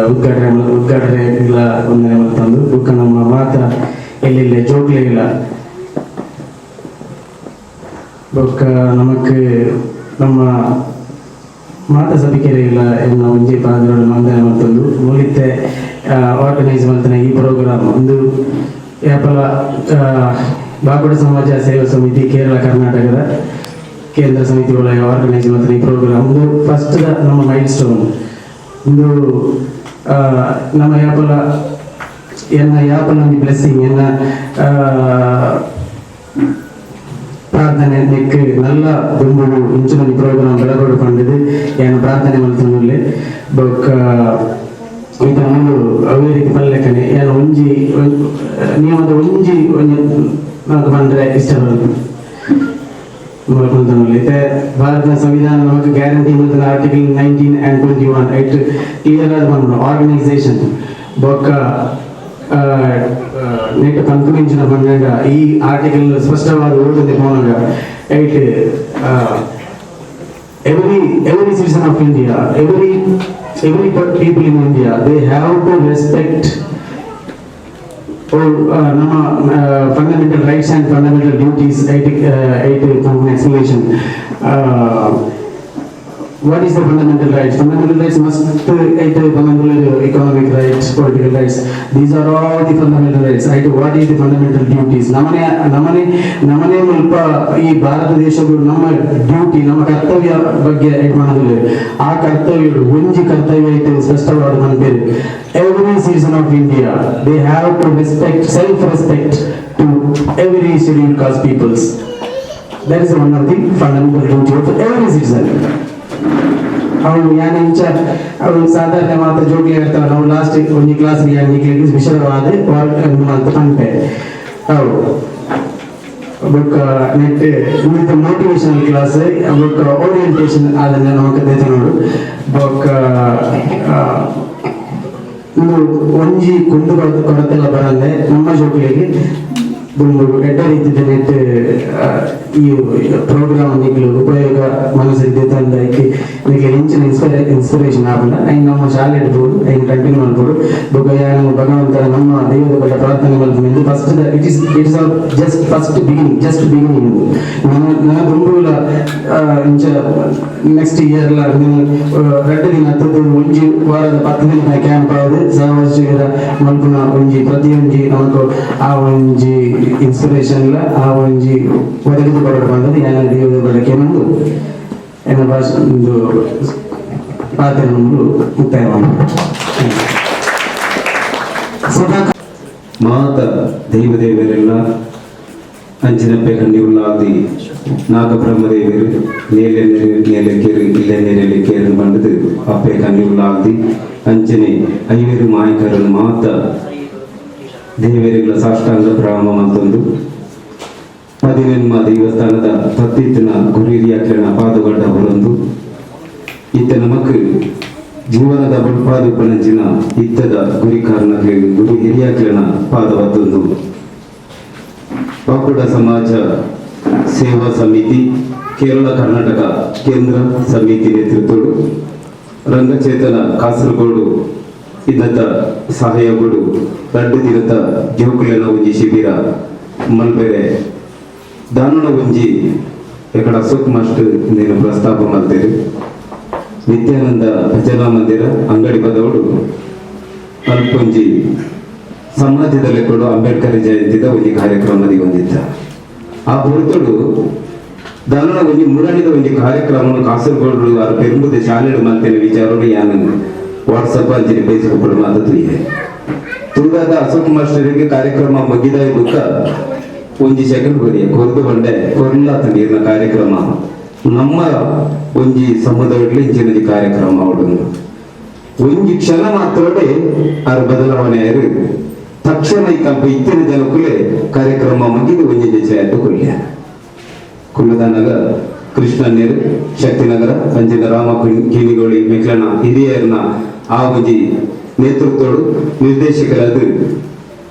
ಉದ್ಘಾಟನೆ ಇಲ್ಲ ವಂದನೆ ಮಾಡ್ತಂದು ಬುಕ್ಕ ನಮ್ಮ ಮಾತ ಎಲ್ಲೆಲ್ಲ ಜೋಗ್ಲಿಲ್ಲ ಬೊಕ್ಕ ನಮಕ್ ನಮ್ಮ ಮಾತ ಸಭಿಕೆರೆ ಇಲ್ಲ ಎಲ್ಲ ಒಂಜಿ ಪಾದಗಳು ವಂದನೆ ಮಾಡ್ತಂದು ಮೂಲಿತ್ತೆ ಆರ್ಗನೈಸ್ ಮಾಡ್ತಾನೆ ಈ ಪ್ರೋಗ್ರಾಮ್ ಒಂದು ಯಾಪಲ ಬಾಕೋಡ ಸಮಾಜ ಸೇವಾ ಸಮಿತಿ ಕೇರಳ ಕರ್ನಾಟಕದ ಕೇಂದ್ರ ಸಮಿತಿಗಳ ಆರ್ಗನೈಸ್ ಮಾಡ್ತಾನೆ ಈ ಪ್ರೋಗ್ರಾಮ್ ಒಂದು ಫಸ್ಟ್ ನಮ್ಮ ಮೈಲ್ ಸ್ಟೋನ್ ಒಂದು ನಮ್ಮ ಯಾಪಲ ಎನ್ನ ಯಾಪನೊಂದು ಬ್ಲೆಸ್ಸಿಂಗ್ ಎನ್ನ ಪ್ರಾರ್ಥನೆ ನೆಕ್ ನಲ್ಲ ದುಂಬುಡು ಇಂಚಿನ ಪ್ರೋಗ್ರಾಮ್ ಬೆಳಗೋಡು ಪಂಡದು ಏನು ಪ್ರಾರ್ಥನೆ ಮಾಡ್ತಾನೆ ಬೊಕ್ಕ ಇದು ಒಂದು ಅವೇರಿಗೆ ಪಲ್ಲೆಕನೆ ಏನು ಒಂಜಿ ನಿಯಮದ ಒಂಜಿ നമുക്ക് പണ്ടേ ഇഷ്ടപ്പെടുന്നു ಭಾರತ ಸಂವಿಧಾನ ನಮಗೆ ಗ್ಯಾರಂಟಿ ಮಾಡ್ತಾರೆ ಆರ್ಟಿಕಲ್ 19 and 21 ಇಟ್ ಕ್ಲಿಯರ್ ಆಗಿ ಬಂದು ಆರ್ಗನೈಸೇಷನ್ ಬೊಕ್ಕ ನೆಟ್ ಕನ್ಕ್ಲೂಷನ್ ಬಂದಾಗ ಈ ಆರ್ಟಿಕಲ್ ಸ್ಪಷ್ಟವಾದ ಓದದೆ ಹೋದಾಗ it every citizen of India, every people in India, they have to respect ನಮ್ಮ fundamental rights and fundamental duties. Explanation. What is the fundamental rights? Fundamental rights must fundamental economic rights, political rights. These are all the fundamental rights. What is the fundamental duties? ನಮ್ಮನೆ ಮುಲ್ಪ ಈ ಭಾರತ ದೇಶಗಳು ನಮ್ಮ duty ನಮ್ಮ ಕರ್ತವ್ಯ ಬಗ್ಗೆ ಮಾಡೋದಿಲ್ಲ. ಆ ಕರ್ತವ್ಯಗಳು ಒಂಜಿ ಕರ್ತವ್ಯ ಐತೆ ಸ್ಪಷ್ಟವಾದ ಮನ್ಪೇರು. Every citizen of India, they have to respect, self-respect to every scheduled caste peoples. That is one of the fundamental duty of every citizen. ಅವನು ಯಾನಿಂಚ ಅವನು ಸಾಧಾರಣ ಮಾತ್ರ ಜೋಗ್ಲಿ ಇರ್ತಾವ ನಾವು ಲಾಸ್ಟ್ ಒಂದು ಕ್ಲಾಸ್ ವಿಷಯವಾದ ಅಂತ ಅನ್ಪೆ ಅವು book net with motivational class book orientation ಅದನ್ನ ನಮಗೆ ದೇತ ನೋಡು ಬುಕ್ ಒಂಜಿ ಕುಂದು ಕೊರತೆಲ್ಲ ಬರಲ್ಲೇ ನಮ್ಮ ಜೋಗ್ಲಿಗೆ ಒಂದು ಎಡ್ಡ ರೀತಿಯ ನೆಟ್ ಈ ಪ್ರೋಗ್ರಾಮ್ ನಿಗ್ಲು ಉಪಯೋಗ ಮನಸ್ಸಿಗೆ ತಂದಕ್ಕೆ ನಿಮಗೆ ಹೆಂಚಿನ ಇನ್ಸ್ಪಿರೇಷನ್ ಆಗಲ್ಲ ಐನ್ ನಮ್ಮ ಶಾಲೆ ಇಡ್ಬೋದು ಐನ್ ಕಂಟಿನ್ಯೂ ಮಾಡ್ಬೋದು ಬೊಗ್ಗ ಭಗವಂತ ನಮ್ಮ ದೈವದ ಬಗ್ಗೆ ಪ್ರಾರ್ಥನೆ ಮಾಡ್ತೀನಿ first it is just beginning ನನ್ನ ಗುಂಪುಗಳ ಇಂಚ ನೆಕ್ಸ್ಟ್ ಇಯರ್ ರೆಡ್ಡ ದಿನ ಹತ್ತದ ಒಂಜಿ ವಾರದ 10 ದಿನ ಕ್ಯಾಂಪ್ ಆಗುದು ಸಹವರ್ಷಿಗರ ಮಲ್ಪುನ ಒಂಜಿ ಪ್ರತಿಯೊಂಜಿ ನಮಗೂ ಆ ಒಂಜಿ ಇನ್ಸ್ಪಿರೇಷನ್ ಇಲ್ಲ ಆ ಒಂಜಿ ಒದಗಿದು ಬರೋದು ಬಂದದ್ದು ಯಾನ ದೇವದ ಬಳಕೆ ಒಂದು ಏನ ಭಾಷೆ ಒಂದು ಪಾತ್ರ ನಮ್ಮದು ಮುಕ್ತಾಯ ಮಾತ ದೈವದೇವರೆಲ್ಲ ಅಂಚಿನಪ್ಪೆ ಕಣ್ಣಿವುಳ್ಳಾದಿ ನಾಗಬ್ರಹ್ಮದೇವರು ನೇಲೆಕ್ಕೇರು ಇಲ್ಲ ನೆರೆಲೆಕ್ಕೇರು ಬಂದದು ಅಪ್ಪೆ ಕಣ್ಣಿವುಳ್ಳಾದಿ ಅಂಚನೆ ಐವೇರು ಮಾಯಕರನ್ನು ಮಾತ ದೇವರುಗಳ ಸಾಷ್ಟಾಂಗ ಪ್ರಣಾಮ ಅಂತಂದು 14ನೇ ದೇವಸ್ಥಾನದ ತತ್ತಿತ್ತಿನ ಗುರು ಹಿರಿಯಾಕ್ರಣ ಪಾದಗಡ್ಡ ಹೊರೊಂದು ಇತ್ತ ನಮಕ್ ಜೀವನದ ಬಡ್ಪಾದುಪಣಂಚಿನ ಇತ್ತದ ಗುರಿ ಕಾರಣಕ್ಕೆ ಗುರು ಹಿರಿಯಾಕ್ರಣ ಪಾದವತ್ತೊಂದು ಪಾಕುಡ ಸಮಾಜ ಸೇವಾ ಸಮಿತಿ ಕೇರಳ ಕರ್ನಾಟಕ ಕೇಂದ್ರ ಸಮಿತಿ ನೇತೃತ್ವಡು ರಂಗಚೇತನ ಕಾಸರಗೋಡು ಇನ್ನತ ಸಹಾಯಗಳು ರಡ್ಡು ದಿನದ ಜೋಕುಲೆನ ಒಂಜಿ ಶಿಬಿರ ಮಲ್ಪೆರೆ ದಾನುಣ ಒಂಜಿ ಎಕಡ ಅಶೋಕ್ ಮಾಸ್ಟರ್ ನೇನು ಪ್ರಸ್ತಾಪ ಮಾಡ್ತೇವೆ ನಿತ್ಯಾನಂದ ಭಜನಾ ಮಂದಿರ ಅಂಗಡಿ ಪದವಡು ಅಲ್ಪೊಂಜಿ ಸಮಾಜದಲ್ಲಿ ಕೂಡ ಅಂಬೇಡ್ಕರ್ ಜಯಂತಿದ ಒಂಜಿ ಕಾರ್ಯಕ್ರಮದಿ ಹೊಂದಿದ್ದ ಆ ಹೊರತುಡು ದಾನುಣ ಒಂಜಿ ಮುರಣಿದ ಒಂಜಿ ಕಾರ್ಯಕ್ರಮವನ್ನು ಕಾಸರಗೋಡು ಅವ್ರ ಪೆರುಂಬುದ ಶಾಲೆಡು ಮಾಡ್ತೇನೆ ವಿಚಾರಗಳು ಯಾನ ವಾಟ್ಸಪ್ ಅಂಚಿನ ಫೇಸ್ಬುಕ್ ಮಾತು ಇದೆ ತುಳುಗಾದ ಅಶೋಕ್ ಮಾಸ್ಟರಿಗೆ ಕಾರ್ಯಕ್ರಮ ಮುಗಿದ ಬುಕ್ಕ ಒಂಜಿ ಸೆಕೆಂಡ್ ಬರಿಯ ಕೊರ್ದು ಬಂಡೆ ಕೊರ್ಲಾತ ನೀರಿನ ಕಾರ್ಯಕ್ರಮ ನಮ್ಮ ಒಂಜಿ ಸಮುದಾಯದಲ್ಲಿ ಇಂಚಿನ ಕಾರ್ಯಕ್ರಮ ಅವಡೊಂದು ಒಂಜಿ ಕ್ಷಣ ಮಾತ್ರವೇ ಅವ್ರ ಬದಲಾವಣೆ ಆಯ್ರು ತಕ್ಷಣ ಈ ಕಲ್ಪ ಇತ್ತಿನ ಜನಕ್ಕೂ ಕಾರ್ಯಕ್ರಮ ಮುಗಿದು ಒಂಜಿ ಜಯಂತ ಕೊಲ್ಯ ಕುಲ್ಲದನಗ ಕೃಷ್ಣನೇರು ಶಕ್ತಿನಗರ ಅಂಜಿನ ರಾಮ ಕಿಣಿಗೋಳಿ ಮೆಕ್ಲನ ಹಿರಿಯರ್ನ ಆ ಒಂಜಿ ನೇತೃತ್ವಡು ನಿರ್ದೇಶಕರಾದ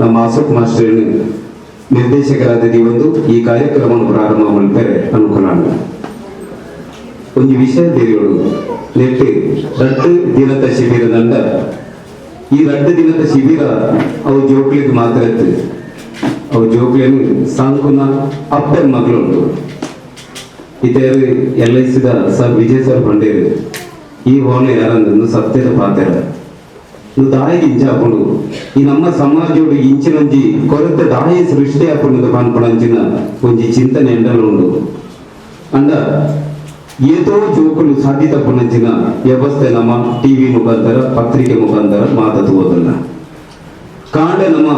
ನಮ್ಮ ಅಶೋಕ್ ಮಾಸ್ಟರ್ ನಿರ್ದೇಶಕರಾದ ಒಂದು ಈ ಕಾರ್ಯಕ್ರಮವನ್ನು ಪ್ರಾರಂಭ ಮಾಡ್ತಾರೆ ಅನುಕೂಲ ಒಂಜಿ ವಿಷಯ ತಿಳಿಯೋಡು ನೆಟ್ಟು ರಡ್ಡು ದಿನದ ಶಿಬಿರದಂಡ ಈ ರಡ್ಡು ದಿನದ ಶಿಬಿರ ಅವು ಜೋಕ್ಲಿಗೆ ಮಾತ್ರ ಅವು ಜೋಕ್ಲಿಯನ್ನು ಸಾಂಕುನ ಅಪ್ಪನ ಮಗಳು ಉಂಟು ಇತೇರು LICದ ಸರ್ ವಿಜಯ್ ಸರ್ ಬಂಡೇರು ಈ ಹೋನೆ ಯಾರಂದು ಸತ್ಯದ ಪಾತ್ರ ದಾಯಿಗೆ ಇಂಚ ಹಾಕೊಂಡು ಈ ನಮ್ಮ ಸಮಾಜೋಡು ಇಂಚಿನೊಂಜಿ ಕೊರತೆ ದಾಯಿ ಸೃಷ್ಟಿ ಹಾಕೊಂಡು ಕಾಣ್ಪಡಂಚಿನ ಒಂಜಿ ಚಿಂತನೆ ಎಂಡಲು ಉಂಡು ಅಂಡ ಏತೋ ಜೋಕುಲು ಸಾಧ್ಯತ ಪುಣಂಚಿನ ವ್ಯವಸ್ಥೆ ನಮ್ಮ TV ಮುಖಾಂತರ ಪತ್ರಿಕೆ ಮುಖಾಂತರ ಮಾತಾದು ಹೋದಲ್ಲ ಕಾಂಡೆ ನಮ್ಮ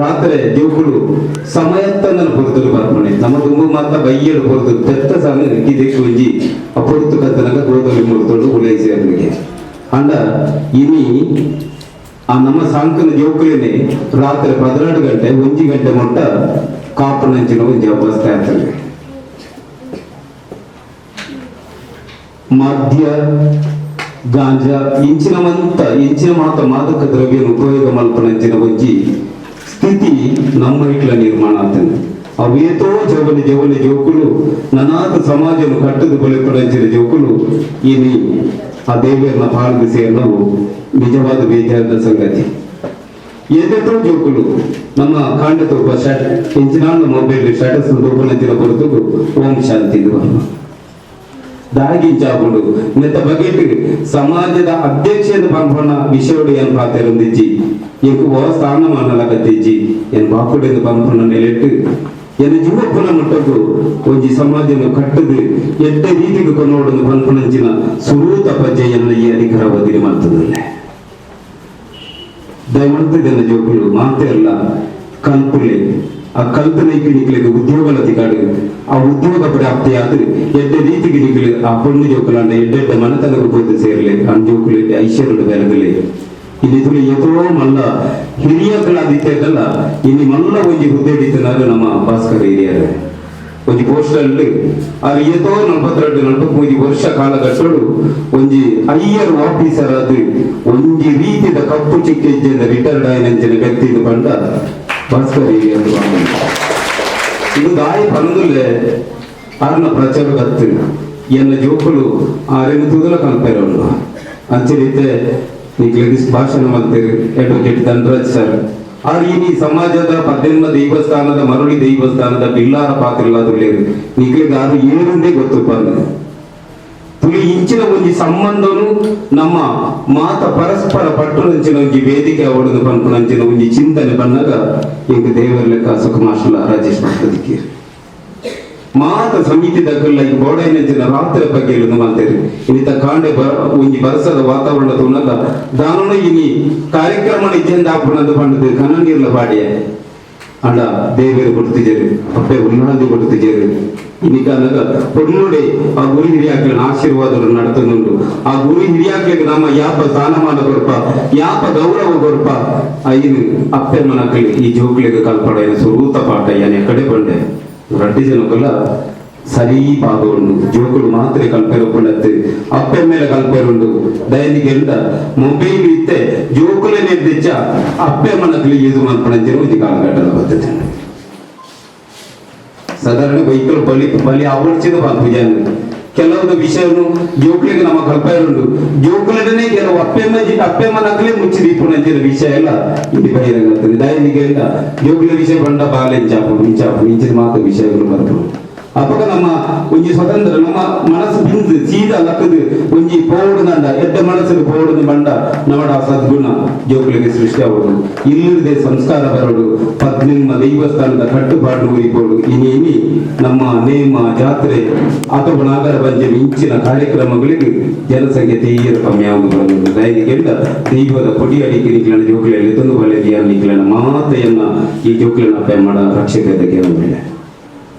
ರಾತ್ರಿ ಜೋಕುಲು ಸಮಯತ್ತನ ಪೊರ್ತಲು ಬರ್ಪಣೆ ನಮ್ಮ ತುಂಬ ಮಾತ್ರ ಬೈಯಲು ಪೊರ್ತಲು ತೆತ್ತ ಸಾಂಗ್ ಇದಕ್ಕೆ ಒಂಜಿ ಆ ಪೊರ್ತು ಕತ್ತನಗ ಗೋದಲ್ಲಿ ಮುರ್ತೊಳು ಉಲೈಸಿ ಅವರಿಗೆ ಅಂಡ ಇನಿ ಆ ನಮ್ಮ ಸಾಂಕನ ಜೋಕುಲೇನೆ ರಾತ್ರಿ 12 ಗಂಟೆ 1 ಗಂಟೆ ಮೊಟ್ಟ ಕಾಪನಂಚಿನ ಒಂಜಿ ಅವಸ್ಥೆ ಆಗ್ತದೆ. ಮದ್ಯ ಗಾಂಜಾ ಇಂಚಿನ ಮಾದಕ ದ್ರವ್ಯ ಉಪಯೋಗ ಮಲ್ಪನಂಚಿನ ಒಂಜಿ ಸ್ಥಿತಿ ನಮ್ಮ ಇಟ್ಲ ನಿರ್ಮಾಣ ಆಗ್ತದೆ. ಅವೇತೋ ಜವಲಿ ಜೋಕುಲು ನನಾದ ಸಮಾಜನು ಕಟ್ಟದು ಬಲಿಪಡಂಚಿನ ಜೋಕುಲು ಇನಿ ಆ ದೇವಿಯನ್ನ ಪಾಲ್ಗೆ ಸೇರಿನವು ನಿಜವಾದ ಬೇಜಾರದ ಸಂಗತಿ. ಏತೋ ಜೋಕುಲು ನಮ್ಮ ಕಾಂಡ ತೋಪ ಇಂಚಿನ ಮೊಬೈಲ್ ಸ್ಟೇಟಸ್ ತೋಪನಂಚಿನ ಹೊರತು ಓಂ ಶಾಂತಿ ದಾಗಿಂಚಾಕೊಂಡು ನೆತ್ತ ಬಗೆಟ್ ಸಮಾಜದ ಅಧ್ಯಕ್ಷದ ಪಂಪಣ ವಿಷಯಡು ಏನ್ ಪಾತ್ರೊಂದಿಜ್ಜಿ ಎಂಕು ಓ ಸ್ಥಾನಮಾನಲಾಗತ್ತಿಜ್ಜಿ ಎನ್ ಬಾಪುಡೆಂದು ಪಂಪಣ ನೆಲೆಟ್ಟು ಎನ್ನ ಜೀವಪ್ಪನ ಮುಟ್ಟದ್ದು ಒಂಜಿ ಸಮಾಜನು ಕಟ್ಟದು ಎಡ್ಡ ರೀತಿಗೆ ಕೊನೋಡನ್ನು ಪಂಪಣಂಚಿನ ಸುರೂತ ಪಜ್ಜೆಯನ್ನ ಈ ಅಧಿಕಾರ ಒದಿರಿ ಮಾಡ್ತದಲ್ಲ ದಯಮಾಡ್ತಿದ್ದೆನ್ನ ಜೋಕುಲು ಮಾತೇ ಅಲ್ಲ ಕಲ್ಪುಲೆ ಆ ಕಲ್ಪನೆಗೆ ನಿಕ್ಲಿಗೆ ಉದ್ಯೋಗದ ತಿಗಾಡು ಆ ಉದ್ಯೋಗ ಪ್ರಾಪ್ತಿ ಆದ್ರೆ ಎಡ್ಡ ರೀತಿಗೆ ನಿಕ್ಲಿ ಆ ಪೊಣ್ಣು ಜೋಕುಲಾಂಡ ಎಡ್ಡೆಡ್ಡ ಮನೆತನಕ್ಕೆ ಹೋದ ಸೇರ್ಲೆ ಆ ಜೋಕುಲೆ ಐಶ್ವರ್ಯದ ಬೆಳಗಲೆ ಇಲ್ಲಿ ತುಳಿ ಎದೋ ಮಲ್ಲ ಹಿರಿಯಗಳಾದಿತ್ತಲ್ಲ ಇಲ್ಲಿ ಮಲ್ಲ ಒಂಜಿ ಹುದ್ದೆ ಹಿಡಿತನಾರು ನಮ್ಮ ಭಾಸ್ಕರ ಹಿರಿಯರು ಒಂಜಿ ಪೋಸ್ಟಲ್ ಅದು ಏತೋ 42-43 ವರ್ಷ ಕಾಲ ಕಟ್ಟೋಡು ಒಂಜಿ ಹೈಯರ್ ಆಫೀಸರ್ ಅದು ಒಂಜಿ ರೀತಿಯ ಕಪ್ಪು ಚಿಕ್ಕೆಜ್ಜೆಂದ ರಿಟೈರ್ಡ್ ಆಯ್ನಂಚಿನ ವ್ಯಕ್ತಿದು ಬಂದ ಭಾಸ್ಕರ ಹಿರಿಯರು ಇದು ದಾಯಿ ಪನದುಲೆ ಅರ್ನ ಪ್ರಚಾರ ಕತ್ತು ಎನ್ನ ಜೋಕುಲು ಆರೆನು ತೂದಲ ಕಲ್ಪೆರವನು ಅಂಚೆ ರೀತಿ ನಿಕ್ಲಿಗೆ ಭಾಷಣ ಮಾಡ್ತೀರಿ ಅಡ್ವೊಕೇಟ್ ಧನರಾಜ್ ಸರ್ ಈ ಸಮಾಜದ 18 ದೇವಸ್ಥಾನದ ಮರಳಿ ದೇವಸ್ಥಾನದ ಬಿಲ್ಲಾರ ಪಾತ್ರಿಲ್ಲ ತುಳಿಯರು ನಿಕ್ಲಿಗೆ ಆರು ಏನಂದೇ ಗೊತ್ತಪ್ಪ ತುಳಿ ಇಂಚಿನ ಒಂಜಿ ಸಂಬಂಧನು ನಮ್ಮ ಮಾತ ಪರಸ್ಪರ ಪಟ್ಟಣಂಚಿನ ಒಂಜಿ ವೇದಿಕೆ ಅವಡದು ಪಂಪಣಂಚಿನ ಒಂಜಿ ಚಿಂತನೆ ಬಂದಾಗ ಈಗ ದೇವರ ಲೆಕ್ಕ ಸುಖಮಾಶಲ ರಾಜೇಶ್ ಮಾಡ್ತದಕ್ಕೆ ಮಾತ ಸಮಿತಿ ದಕ್ಕಲ್ಲ ಈಗ ಬೋಡೈನಂಚಿನ ರಾತ್ರಿ ಬಗ್ಗೆ ಇಳಿದು ಮಾಡ್ತೇವೆ ಇನ್ನಿತ ಕಾಂಡೆ ಒಂಜಿ ಬರಸದ ವಾತಾವರಣ ತುಣಗ ದಾನನು ಇನಿ ಕಾರ್ಯಕ್ರಮ ಇಜ್ಜೆಂದ ಹಾಪಣದು ಪಂಡದು ಕನ್ನಡೀರ್ಲ ಪಾಡಿಯ ಅಂಡ ದೇವೇರು ಕೊಡ್ತಿದ್ದೇರು ಅಪ್ಪೆ ಉನ್ನಾದಿ ಕೊಡ್ತಿದ್ದೇರು ಇನ್ನಿಕಾನಾಗ ಪೊನ್ನುಡೆ ಆ ಗುರು ಹಿರಿಯಾಕ್ಲಿನ ಆಶೀರ್ವಾದಗಳು ನಡತನುಂಟು ಆ ಗುರು ಹಿರಿಯಾಕ್ಲಿಗೆ ನಮ್ಮ ಯಾಪ ಸ್ಥಾನಮಾನ ಕೊರಪ ಯಾಪ ಗೌರವ ಕೊರಪ ಐನು ಅಪ್ಪೆ ಮನಕ್ಲಿ ಈ ಜೋಕ್ಲಿಗೆ ಕಲ್ಪಡೆಯ ಸ್ವರೂತ ಪಾಠ ಏನ್ ಕಡೆ ಬಂಡೆ ರಡ್ಡಿ ಜನಕ್ಕೆಲ್ಲ ಸರಿ ಭಾಗವುಂಡು ಜೋಕುಲು ಮಾತ್ರ ಕಲ್ಪೆರೊಪ್ಪುಂಡತ್ತೆ ಅಪ್ಪೆ ಮೇಲೆ ಕಲ್ಪೆರುಂಡು ದೈನಿಗೆಲ್ಲ ಮೊಬೈಲ್ ಇತ್ತೆ ಜೋಕುಲೆ ನಿರ್ದಿಚ್ಚ ಅಪ್ಪೆ ಮನಕ್ಲಿ ಯೂಸ್ ಮಾಡ್ಕೊಂಡಂತಿರೋ ಇದು ಕಾಲಘಟ್ಟದ ಬರ್ತದೆ ಸಾಧಾರಣ ಬೈಕಲ್ ಬಲಿ ಅವರ್ಚಿದ ಪೂಜಾನ ಕೆಲವೊಂದು ವಿಷಯವನ್ನು ಜೋಕ್ಲಿಗೆ ನಮ್ಮ ಕಲ್ಪೆರುಂಡು ಜೋಕುಲನೇ ಕೆಲವು ಅಪ್ಪೆ ಮನಕ್ಲೆ ಮುಚ್ಚಿದೀಪುಣಂತಿನ ವಿಷಯ ಎಲ್ಲ ಇಲ್ಲಿ ಬಹಿರಂಗ ಆಗ್ತದೆ ದೈನಿಗೆಲ್ಲ ಜೋಕುಲ ವಿಷಯ ಬಂಡ ಬಾಲೆಂಚಾಪು ಇಂಚಿನ ಮಾತು ವಿಷಯಗಳು ಬರ್ಬೋದು ಅಪಗ ನಮ್ಮ ಒಂಜಿ ಸ್ವತಂತ್ರ ನಮ್ಮ ಮನಸ್ಸು ಬಿಂದು ಸೀದಾ ಲಕ್ಕದು ಒಂಜಿ ಪೋಡುದಂಡ ಎಡ್ಡ ಮನಸ್ಸಿಗೆ ಪೋಡುದು ಬಂಡ ನಮಡ ಸದ್ಗುಣ ಜೋಕುಲಿಗೆ ಸೃಷ್ಟಿ ಆಗೋದು ಇಲ್ಲಿರದೆ ಸಂಸ್ಕಾರ ಬರೋದು ನಿಮ್ಮ ದೈವಸ್ಥಾನದ ಕಟ್ಟುಪಾಡು ಉರಿಬೋದು ಇನಿ ನಮ್ಮ ನೇಮ ಜಾತ್ರೆ ಅಥವಾ ನಾಗರ ಪಂಚಮಿ ಇಂಚಿನ ಕಾರ್ಯಕ್ರಮಗಳಿಗೆ ಜನಸಂಖ್ಯೆ ತೀರ ಕಮ್ಮಿ ಆಗುವುದು ದೈನಿಗೆಲ್ಲ ದೈವದ ಕೊಡಿ ಅಡಿಕೆ ನಿಕ್ಲನ ಜೋಕುಲಲ್ಲಿ ತಂದು ಬಲೆದಿಯ ನಿಕ್ಲನ ಮಾತೆಯನ್ನ ಈ ಜೋಕುಲನ ಅಪ್ಪೆ ಮಾಡ ರಕ್ಷಕತೆಗೆ ಬಂದಿದೆ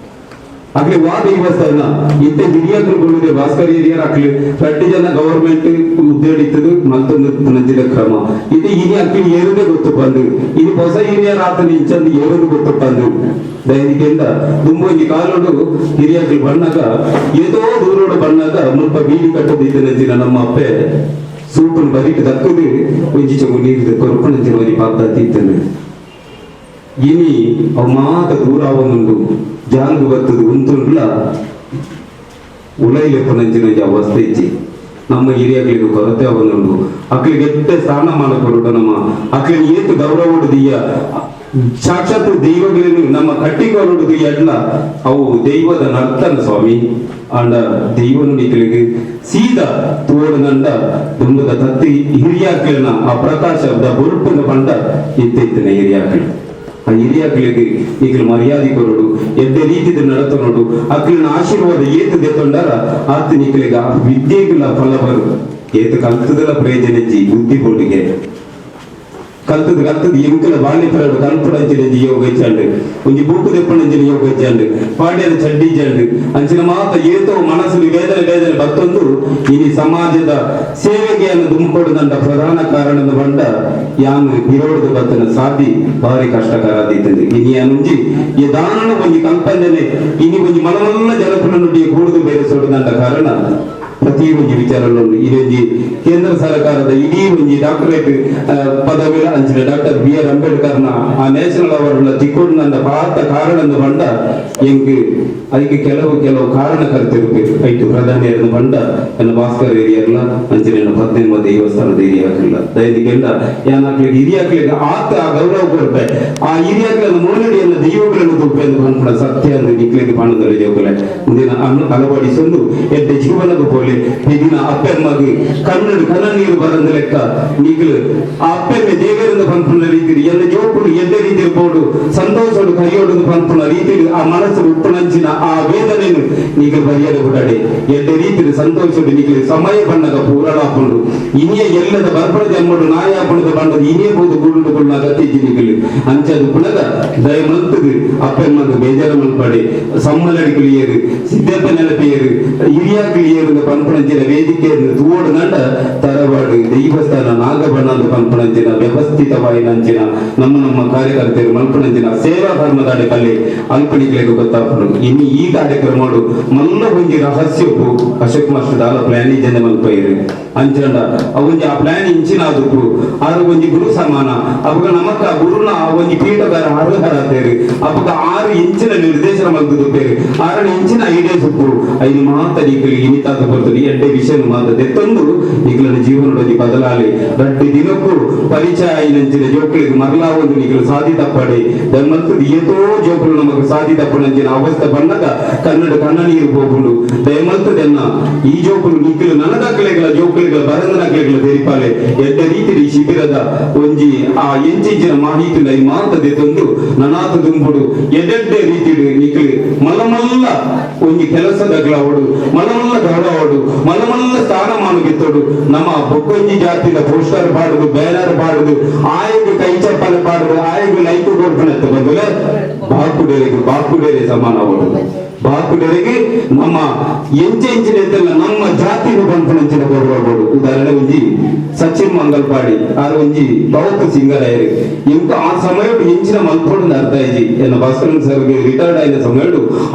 ಆಗ್ಲಿ ವಾ ದೇವಸ್ಥಾನ ಇಂಥ ಹಿರಿಯರುಗಳು ಭಾಸ್ಕರ ಹಿರಿಯರು ಆಗ್ಲಿ 30 ಜನ ಗವರ್ಮೆಂಟ್ ಹುದ್ದೆ ಹಿಡಿತದು ಮತ್ತೊಂದು ನಂಚಿನ ಕ್ರಮ ಇದು ಇನಿ ಅಕ್ಕಿ ಏರುದೇ ಗೊತ್ತು ಬಂದು ಇದು ಹೊಸ ಹಿರಿಯರ ಆತನ ಇಂಚಂದು ಏರುದು ಗೊತ್ತು ಬಂದು ದೈನಿಕೆಯಿಂದ ತುಂಬೊಂಜಿ ಕಾಲೋಡು ಹಿರಿಯರು ಬಣ್ಣಾಗ ಏದೋ ದೂರೋಡು ಬಣ್ಣಾಗ ಮುಲ್ಪ ಬೀಡಿ ಕಟ್ಟದಿದ್ದ ನಂಚಿನ ನಮ್ಮ ಅಪ್ಪೆ ಸೂಪನ್ ಬರೀಟ್ ದಕ್ಕದು ಒಂಜಿ ಚಗು ನೀರಿದ ಕೊರಪಣಂಚಿನ ಒಂಜಿ ಪದ್ಧತಿ ಇದ್ದಾನೆ ಇನಿ ಅವು ಮಾತ ದೂರವನ್ನುಂಡು ಜಾಲ್ಗು ಬರ್ತದೆ ಉಂತುಂಡ್ಲ ಉಲೈಲೆಪ್ಪನಂಚಿನ ಅವಸ್ಥೆ ಇಚ್ಚಿ ನಮ್ಮ ಹಿರಿಯಗಳಿಗೆ ಕೊರತೆ ಅವನುಂಡು ಅಕ್ಲಿಗೆ ಎಷ್ಟೇ ಸ್ಥಾನಮಾನ ಕೊಡುಡು ನಮ್ಮ ಅಕ್ಲಿಗೆ ಏತು ಗೌರವ ಹೊಡೆದೀಯ ಸಾಕ್ಷಾತ್ ದೈವಗಳನ್ನು ನಮ್ಮ ಕಟ್ಟಿಕೊಳ್ಳುವುದು ಎಲ್ಲ ಅವು ದೈವದ ನರ್ತನ ಸ್ವಾಮಿ ಅಂಡ ದೈವನು ನಿಕ್ಲಿಗೆ ಸೀದಾ ತೋಡನಂಡ ದುಂಬದ ತತ್ತಿ ಹಿರಿಯಾಕ್ಲಿನ ಆ ಪ್ರಕಾಶದ ಬೊರುಪನ ಬಂಡ ಇತ್ತಿನ ಹಿರಿಯಾಕ್ಲಿ ಆ ಹಿರಿಯಾಕ್ಲಿಗೆ ಈಗಲು ಮರ್ಯಾದೆ ಕೊರಡು ಎಡ್ಡೆ ರೀತಿದ ನಡತನೋಡು ಅಕ್ಲಿನ ಆಶೀರ್ವಾದ ಏತು ದೆತ್ತೊಂಡಾರ ಆತ ನಿಕ್ಲಿಗ ವಿದ್ಯೆಗಳ ಫಲ ಬರು ಏತು ಕಲ್ತದಲ್ಲ ಪ್ರಯೋಜನ ಬುದ್ಧಿ ಬೋಟಿಗೆ ಕಲ್ತದ ಎಂಕಲ ಬಾಲ್ಯ ಪರಡು ಕಲ್ಪಡಂಚಿನ ಯೋಗ ಇಚ್ಚಾಂಡು ಒಂಜಿ ಬೂಕು ದೆಪ್ಪಣಂಚಿನ ಯೋಗ ಇಚ್ಚಾಂಡು ಪಾಡ್ಯದ ಚಡ್ಡಿ ಇಚ್ಚಾಂಡು ಅಂಚಿನ ಮಾತ ಏತೋ ಮನಸ್ಸು ವೇದನೆ ಬತ್ತೊಂದು ಇನಿ ಸಮಾಜದ ಸೇವೆಗೆ ಅನ್ನು ದುಂಬಿಕೊಡದಂತ ಪ್ರಧಾನ ಕಾರಣದ ಬಂಡ ಯಾನು ವಿರೋಧದ ಬತ್ತನ ಸಾಧಿ ಭಾರಿ ಕಷ್ಟಕರ ಆದೀತದೆ ಇನಿ ಅನುಂಜಿ ಈ ದಾನನ ಒಂಜಿ ಕಲ್ಪನೆ ಇನಿ ಒಂಜಿ ಮನಮಲ್ಲ ಜನಪನ ನುಡಿಯ ಕೂಡುದು ಬೇರೆ ಸೋಡದಂತ ಕಾರಣ ಪ್ರತಿ ಒಂಜಿ ವಿಚಾರಗಳು ಇದೊಂಜಿ ಕೇಂದ್ರ ಸರ್ಕಾರದ ಇಡೀ ಒಂಜಿ ಡಾಕ್ಟರೇಟ್ ಪದವಿ ಅಂಚಿನ ಡಾಕ್ಟರ್ B.R. ಅಂಬೇಡ್ಕರ್ನ ಆ ನ್ಯಾಷನಲ್ ಅವಾರ್ಡ್ ತಿಕ್ಕೊಂಡು ಪಾತ ಕಾರಣದ ಬಂಡ ಎಂಕ್ ಅದಕ್ಕೆ ಕೆಲವು ಕಾರಣ ಕರ್ತಿರ್ಬೇಕು ಐಟು ಪ್ರಧಾನಿಯರನ್ನು ಬಂಡ ಎನ್ನ ಭಾಸ್ಕರ್ ಏರಿಯರ್ಲ ಅಂಚಿನ 18 ದೇವಸ್ಥಾನದ ಏರಿಯಾಕ್ಲಿಲ್ಲ ದೈನಿಕೆಂಡ ಯಾನಾಕ್ಲಿಗೆ ಹಿರಿಯಾಕ್ಲಿಗೆ ಆತ ಗೌರವ ಕೊಡ್ಪೆ ಆ ಹಿರಿಯಾಕ್ಲನ್ನು ಮೂಲಡಿಯನ್ನು ದೈವಗಳನ್ನು ತುಪ್ಪೆ ಎಂದು ಬಂದ್ಬಿಡ ಸತ್ಯ ಅಂದ್ರೆ ನಿಕ್ಲಿಗೆ ಬಾಣದಲ್ಲಿ ದೇವಕಲೆ ಮುಂದಿನ ಅಳವಡಿಸೊಂದು ಎಡ್ಡೆ ಜೀವನದ ಪೋಲೆ ಇದೀನ ಅಪ್ಪೆಮ್ಮಗೆ ಕಣ್ಣ ನೀರು ಬರಂದ ಲೆಕ್ಕ ನಿಗ್ಲು ಆ ಅಪ್ಪೆಮ್ಮೆ ದೇವರಿಂದ ಪಂಪುನ ರೀತಿ ಎಲ್ಲ ಜೋಪುಡು ಎಡ್ಡೆ ರೀತಿ ಬೋಡು ಸಂತೋಷಡು ಕೈಯೋಡು ಪಂಪುನ ರೀತಿ ಆ ಮನಸ್ಸು ಉಪ್ಪುನಂಚಿನ ಆ ವೇದನೆಯನ್ನು ನಿಗಲು ಬರೆಯಲು ಬಿಡಡೆ ಎಡ್ಡೆ ರೀತಿ ಸಂತೋಷಡು ನಿಗಲು ಸಮಯ ಬಣ್ಣದ ಪೂರಾಡಾಪುಂಡು ಇನಿಯ ಎಲ್ಲದ ಬರ್ಪಡ ಜನ್ಮಡು ನಾಯಾಪುಣದ ಬಣ್ಣದ ಇನಿಯ ಬೋದು ಗೂಡುಕೊಳ್ಳ ಅಗತ್ಯ ನಿಗಲು ಅಂಚದು ಪುನಗ ದಯಮಂತದು ಅಪ್ಪೆಮ್ಮಗ ಬೇಜಾರ ಮಲ್ಪಡೆ ಸಮ್ಮಲಡಿ ಕ್ಲಿಯರು ಸಿದ್ದಪ್ಪ ನೆನಪಿಯರು ಹಿರಿಯ ಕ್ಲಿಯರು ಪಂಪಣಂಚಿನ ವೇದಿಕೆಯನ್ನು ತೂಡು ನಂಡ ತರವಾಡು ದೈವಸ್ಥಾನ ನಾಗಬಣ್ಣದ ಪಂಪಣಂಚಿನ ವ್ಯವಸ್ಥಿತವಾಯಿನಂಚಿನ ನಮ್ಮ ಕಾರ್ಯಕರ್ತರು ಮಲ್ಪಣಂಚಿನ ಸೇವಾ ಧರ್ಮದ ಅಡೆಕಲ್ಲಿ ಅಲ್ಪಣಿಗಳಿಗೆ ಗೊತ್ತಾಪಡು ಇನ್ನು ಈ ಕಾರ್ಯಕ್ರಮ ಮಲ್ಲ ಒಂಜಿ ರಹಸ್ಯಕ್ಕೂ ಅಶೋಕ್ ಮಾಸ್ಟರ್ ದಾಲ ಪ್ಲಾನ್ ಇದ್ದಂತೆ ಮಲ್ಪೈರು ಅಂಚಂಡ ಅವೊಂಜಿ ಆ ಪ್ಲಾನ್ ಇಂಚಿನ ಅದಕ್ಕೂ ಆರು ಒಂಜಿ ಗುರು ಸಮಾನ ಅವಾಗ ನಮಕ ಗುರುನ ಒಂಜಿ ಪೀಠಗಾರ ಅರ್ಹರಾತೇರು ಅವಾಗ 6 ಇಂಚಿನ ನಿರ್ದೇಶನ ಮಲ್ತದು ಬೇರೆ 6 ಇಂಚಿನ ಐಡಿಯಾಸ್ ಉಪ್ಪು ಐದು ಮಾತ ನಿಖಲಿ ಇನಿತಾದ ಬರ್ತದೆ ಎಡ್ಡೆ ವಿಷಯ ಮಾತ ತೆತ್ತೊಂದು ನಿಖಲನ ಜೀವನದಲ್ಲಿ ಬದಲಾಲಿ ರಡ್ಡಿ ದಿನಕ್ಕೂ ಪರಿಚಯ ಐನಂಚಿನ ಜೋಕಳಿಗೆ ಮರಲಾ ಒಂದು ನಿಖಲು ಸಾಧಿತ ಪಡೆ ಧರ್ಮಂತದ ಏತೋ ಜೋಕಳು ನಮಗೆ ಸಾಧಿತ ಪಡಂಚಿನ ಅವಸ್ಥೆ ಬಣ್ಣದ ಕನ್ನಡ ನೀರು ಹೋಗುಂಡು ದಯಮಂತದನ್ನ ಈ ಜೋಕಳು ನಿಖಲು ನನದಾಕಲೆಗಳ ಜೋಕಳಿಗಳ ಬರಂದನಕಲೆಗಳ ತೆರಿಪಾಲೆ ಎಡ್ಡ ರೀತಿ ಈ ಶಿಬಿರದ ಒಂಜಿ ಆ ಎಂಚಿಂಚಿನ ಮಾಹಿತಿನ ಈ ಮಾತದೆ ತಂದು ನನಾತ ದುಂಬುಡು ಎಡ್ಡೆ ರೀತಿ ನಿಖಲು ಮಲಮಲ್ಲ ಒಂಜಿ ಕೆಲಸದಗಳವಡು ಮಲಮಲ್ಲ ಗೌರವಡು ಮಲಮಲ್ಲ ಸ್ಥಾನಮಾನ ಗೆತ್ತೋಡು ನಮ್ಮ ಬೊಕ್ಕೊಂಜಿ ಜಾತಿದ ಪೋಸ್ಟರ್ ಪಾಡುದು ಬ್ಯಾನರ್ ಪಾಡುದು ಆಯಗು ಕೈ ಚಪ್ಪಲೆ ಪಾಡುದು ಆಯಗು ಲೈಕು ಕೊಡ್ಪಣತ್ತೆ ಬಂದಲೆ ಬಾಕುಡೆರೆ ಸಮಾನ ಅವಡು ಬಾಕುಡೆರೆಗೆ ನಮ್ಮ ಎಂಚಿನೆಲ್ಲ ನಮ್ಮ ಜಾತಿನ ಪಂಪಣಂಚಿನ ಗೌರವಗಳು ಉದಾಹರಣೆ ಒಂಜಿ ಸಚಿನ್ ಮಂಗಲ್ಪಾಡಿ ಆರು ಒಂಜಿ ಬೌತ ಸಿಂಗರಾಯರು ಎಂಕ ಆ ಸಮಯ ಎಂಚಿನ ಮಲ್ಪೊಂಡು ಅರ್ಥ ಇಜಿ ಎನ್ನ ಭಾಸ್ಕರನ್ ಸರ್ಗೆ ರಿಟೈರ್ಡ್ ಆಯ್ದ ಸಮಯ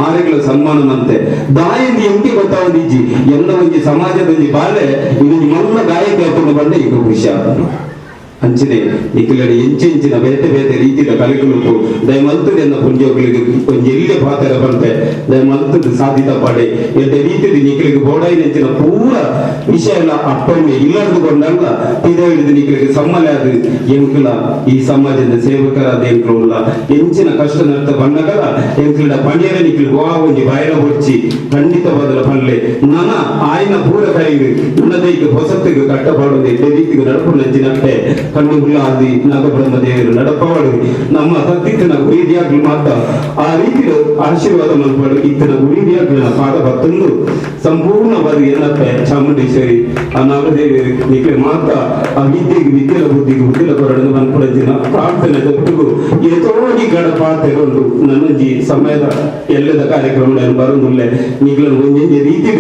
ಆರೆಗಳ ಸನ್ಮಾನನಂತೆ ದಾಯಂದಿ ಎಂಕೆ ಗೊತ್ತಾವದಿಜ್ಜಿ ಎಲ್ಲ ಒಂಜಿ ಸಮಾಜದ ಒಂಜಿ ಬಾಳೆ ಇದೊಂದು ಮಲ್ಲ ಗಾಯಕ ಹಾಕೊಂಡು ಬಂದ ಈಗ ಖುಷಿ ಆಗ್ತದೆ ಅಂಚನೆ ನಿಖಿಲಡಿ ಎಂಚಿನ ಬೇತೆ ರೀತಿಯ ಕಲೆಗಳು ದಯಮಲ್ತದೆನ್ನ ಪುಂಜೋಗಳಿಗೆ ಒಂಜಿ ಎಲ್ಲಿ ಪಾತ್ರ ಬಂತೆ ದಯಮಲ್ತದ ಸಾಧಿತ ಪಾಡೆ ಎಡ್ಡೆ ರೀತಿಯ ನಿಖಿಲಿಗೆ ಬೋಡಾಯಿನ ಪೂರ ವಿಷಯ ಎಲ್ಲ ಅಪ್ಪೊಮ್ಮೆ ಇಲ್ಲದುಕೊಂಡಲ್ಲ ತಿದ ಹಿಡಿದು ನಿಖಿಲಿಗೆ ಸಮ್ಮಲೆ ಅದು ಎಂಕಲ ಈ ಸಮಾಜದ ಸೇವಕರಾದ ಎಂಕಲ ಎಂಚಿನ ಕಷ್ಟ ನಷ್ಟ ಬಣ್ಣಗಳ ಎಂಕಲ ಪಣಿಯರ ನಿಖಿಲಿಗೆ ವಾ ಒಂಜಿ ಬಾಯಲ ಹೊಚ್ಚಿ ಖಂಡಿತವಾದ ಪಲ್ಲೆ ನನ ಆಯ್ನ ಪೂರ ಕೈಗೆ ನನ್ನದೈಗೆ ಹೊಸತ್ತಿಗೆ ಕಟ್ಟಪಾಡುವುದು ಎಡ್ಡೆ ರೀತಿಗೆ ನಡಪು ನಂಚಿನಟ್ಟೆ ಕಣ್ಣು ಹುಲ್ಲಾದಿ ನಾಗಬ್ರಹ್ಮ ದೇವರು ನಡಪವಾಡು ನಮ್ಮ ಸತ್ತಿನ ಗುರಿದಿಯಾಗ್ಲಿ ಮಾತ್ರ ಆ ರೀತಿ ಆಶೀರ್ವಾದ ಮಲ್ಪಾಡು ಇತ್ತಿನ ಗುರಿದಿಯಾಗ್ಲಿ ಪಾದ ಬತ್ತೊಂದು ಸಂಪೂರ್ಣವಾದ ಏನಪ್ಪ ಚಾಮುಂಡೇಶ್ವರಿ ಆ ನಾಗದೇವಿ ನಿಖಲೆ ಮಾತ್ರ ಆ ವಿದ್ಯೆಲ ಬುದ್ಧಿಲ ಕೊರಡನ್ನು ಮನ್ಪಡಿನ ಪ್ರಾರ್ಥನೆ ದೊಡ್ಡಗೂ ಎತೋಗಿ ಗಡಪ ತೆಗೊಂಡು ನನ್ನಜಿ ಸಮಯದ ಎಲ್ಲದ ಕಾರ್ಯಕ್ರಮಗಳನ್ನು ಬರೋದಿಲ್ಲ ನಿಖಲನ್ನು ಒಂಜಿ ರೀತಿ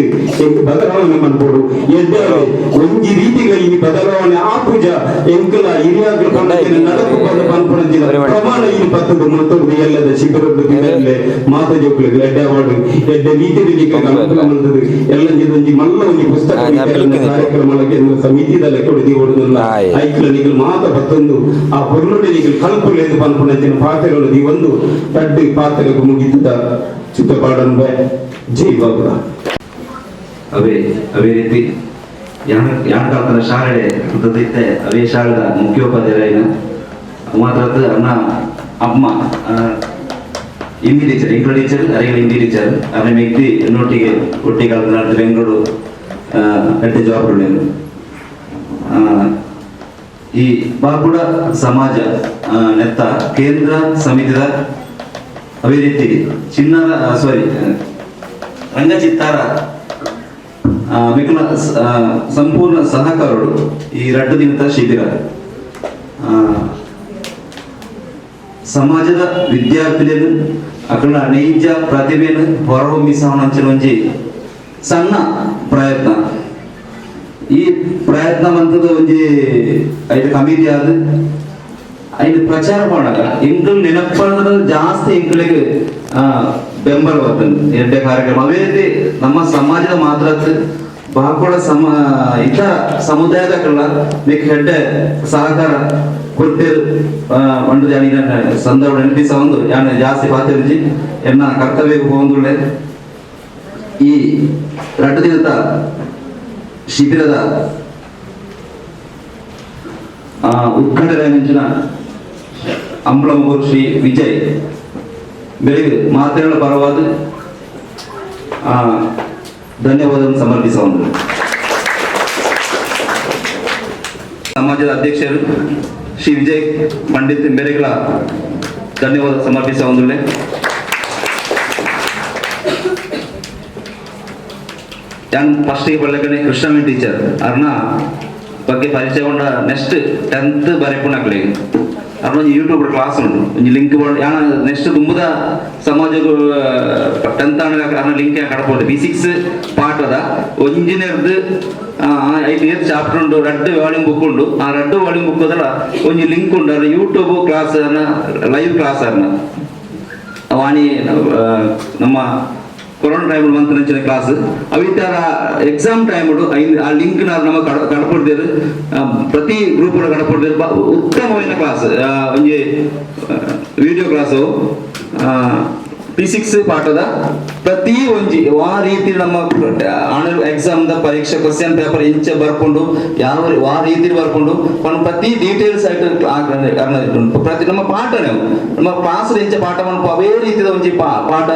ಬದಲಾವಣೆ ಮನ್ಪೋಡು ಎಡ್ಡೆ ಒಂಜಿ ರೀತಿಗೆ ಈ ಬದಲಾವಣೆ ಆ ಪೂಜಾ ಎಂಕಲ ಹಿರಿಯಾಗ್ಲು ನಡಕು ಬಂದು ಪನ್ಪುಣಂಜಿನ ಪ್ರಮಾಣ ಈ ಪತ್ತದು ಮತ್ತೊಂದು ಎಲ್ಲದ ಶಿಬಿರದ್ದು ಬಿಡಲೆ ಮಾತ ಜೋಕ್ಲಿಗೆ ಎಡ್ಡೆ ಅವಾರ್ಡ್ ಎಡ್ಡೆ ರೀತಿಯಲ್ಲಿ ನಿಖಲಿಗೆ ಅನುಕೂಲ ಮಾಡ್ತದೆ ಎಲ್ಲ ಒಂಜಿ ಮಲ್ಲ ಒಂಜಿ ಪುಸ್ತಕ ಕಾರ್ಯಕ್ರಮಕ್ಕೆ ಸಮಿತಿದಲ್ಲ ಕೊಡದಿ ಓಡುದಿಲ್ಲ ಐಕ್ಲ ನಿಖಲು ಮಾತ ಪತ್ತೊಂದು ಆ ಪೊರ್ಲುಡೆ ನಿಖಲು ಕಲ್ಪುಲೆಂದು ಪನ್ಪುಣಂಜಿನ ಪಾತ್ರೆಗಳು ಈ ಒಂದು ತಡ್ಡಿ ಪಾತ್ರೆಗೂ ಮುಗಿತದ ಚಿತ್ರಪಾಡನ್ಬೆ ಜೈ ಬಾಬುರ ಅವೇ ರೀತಿ ಯಾಣಕಾಲದ ಶಾಲೆ ಅಂತದಿತ್ತೆ ಅವೇ ಶಾಲೆದ ಮುಖ್ಯೋಪಾಧ್ಯಾಯನ ಮಾತ್ರ ಅನ್ನ ಅಮ್ಮ ಹಿಂದಿ ಟೀಚರ್ ಇಂಗ್ಲೀಷ್ ಟೀಚರ್ ಅರೆಗಳ ಹಿಂದಿ ಟೀಚರ್ ಅರೆ ಮೆಗ್ದಿ ಇನ್ನೊಟ್ಟಿಗೆ ಒಟ್ಟಿಗೆ ನಡೆದು ಬೆಂಗಳೂರು ಎಡ್ಡೆ ಜಾಬ್ ಈ ಬಾಗುಡ ಸಮಾಜ ನೆತ್ತ ಕೇಂದ್ರ ಸಮಿತಿದ ಅವೇ ರೀತಿ ಚಿನ್ನರ ರಂಗಚಿತ್ತಾರ ಮಿಗುನ ಸಂಪೂರ್ಣ ಸಹಕಾರಗಳು ಈ 2 ದಿನದ ಶಿಬಿರ ಸಮಾಜದ ವಿದ್ಯಾರ್ಥಿಗಳು ಅಕಲ ನೈಜ ಪ್ರತಿಭೆಯನ್ನು ಹೊರಹೊಮ್ಮಿಸುವಂಚಿನ ಒಂಜಿ ಸಣ್ಣ ಪ್ರಯತ್ನ. ಈ ಪ್ರಯತ್ನ ಬಂದದ ಒಂಜಿ ಐದು ಕಮಿಟಿ ಆದ ಐದು ಪ್ರಚಾರ ಮಾಡಾಗ ಇಂಕಲ್ ನೆನಪಾದ ಜಾಸ್ತಿ ಇಂಕಲಿಗೆ ಬೆಂಬಲ ಬರ್ತದೆ ಎರಡೇ ಕಾರ್ಯಕ್ರಮ. ಅವೇ ರೀತಿ ನಮ್ಮ ಸಮಾಜದ ಮಾತ್ರ ಬಾಕೋಳ ಇತರ ಸಮುದಾಯದ ಮಿಕ್ಕ ಹೆಡ್ಡೆ ಸಹಕಾರ ಕೊಟ್ಟಿರು ಒಂದು ಜಾನಿನ ಸಂದರ್ಭ ನೆನಪಿಸ ಒಂದು ಯಾನ ಜಾಸ್ತಿ ಪಾತಿರ್ಜಿ ಎನ್ನ ಕರ್ತವ್ಯ ಹೋಗುವುದಿಲ್ಲ. ಈ 2 ದಿನದ ಶಿಬಿರದ ಉದ್ಘಾಟನೆ ಮಿಂಚಿನ ಅಂಬಳಮೂರು ಶ್ರೀ ವಿಜಯ್ ಬೆಳಿಗ್ಗೆ ಮಾತುಗಳ ಪರವಾದ ಧನ್ಯವಾದವನ್ನು ಸಮರ್ಪಿಸುವುದು. ಸಮಾಜದ ಅಧ್ಯಕ್ಷರು ಶ್ರೀ ವಿಜಯ್ ಪಂಡಿತ್ ಬೆಳೆಗಳ ಧನ್ಯವಾದ ಸಮರ್ಪಿಸುವುದಿಲ್ಲ. ನಾನು ಫಸ್ಟಿಗೆ ಬಳ್ಳಕನೆ ಕೃಷ್ಣಮಿ ಟೀಚರ್ ಅವ್ರನ್ನ ಬಗ್ಗೆ ಪರಿಚಯಗೊಂಡ ನೆಕ್ಸ್ಟ್ 10th ಬರೆಪುಣಕ್ಲಿಗೆ ಅವ್ರನ್ನೊಂದು ಯೂಟ್ಯೂಬ್ ಕ್ಲಾಸ್ ಉಂಟು ಒಂದು ಲಿಂಕ್ ಯಾನ ನೆಕ್ಸ್ಟ್ ತುಂಬದ ಸಮಾಜ 10th ಅವ್ರನ್ನ ಲಿಂಕ್ ಕಡಪುಂಟು B6 ಪಾಠ ಅದ ಇಂಜಿನಿಯರ್ದು 5 ಇಯರ್ ಚಾಪ್ಟರ್ ಉಂಟು 2 ವಾಲ್ಯೂಮ್ ಬುಕ್ ಉಂಟು. ಆ 2 ವಾಲ್ಯೂಮ್ ಬುಕ್ ಅದಲ್ಲ ಒಂದು ಲಿಂಕ್ ಉಂಟು ಅದು ಯೂಟ್ಯೂಬ್ ಕ್ಲಾಸ್ ಲೈವ್ ಕ್ಲಾಸ್ ಅನ್ನ ವಾಣಿ ನಮ್ಮ ಕೊರೋನಾ ಟೈಮ್ ಮಂತ್ರಿನ ಕ್ಲಾಸ್ ಅವಿತಾರ ಎಕ್ಸಾಮ್ ಟೈಮ್ ಆ ಲಿಂಕ್ ನಮ್ಮ ಕಡಪಡ್ದೇರು ಪ್ರತಿ ಗ್ರೂಪ್ ಕಡಪಡ್ದೇರು ಉತ್ತಮವಾದ ಕ್ಲಾಸ್ ಒಂಜಿ ವಿಡಿಯೋ ಕ್ಲಾಸು P6 ಪಾಠದ ಪ್ರತಿ ಒಂಜಿ ಆ ರೀತಿ ನಮ್ಮ ಎಕ್ಸಾಮ್ ದ ಪರೀಕ್ಷೆ ಕ್ವಶನ್ ಪೇಪರ್ ಇಂಚ ಬರ್ಕೊಂಡು ಯಾವ ಆ ರೀತಿ ಬರ್ಕೊಂಡು ಪ್ರತಿ ಡೀಟೇಲ್ಸ್ ಆಯ್ತು ಪ್ರತಿ ನಮ್ಮ ಪಾಠ ನಮ್ಮ ಕ್ಲಾಸ್ ಇಂಚ ಪಾಠವನ್ನು ಅವೇ ರೀತಿಯ ಒಂಜಿ ಪಾಠ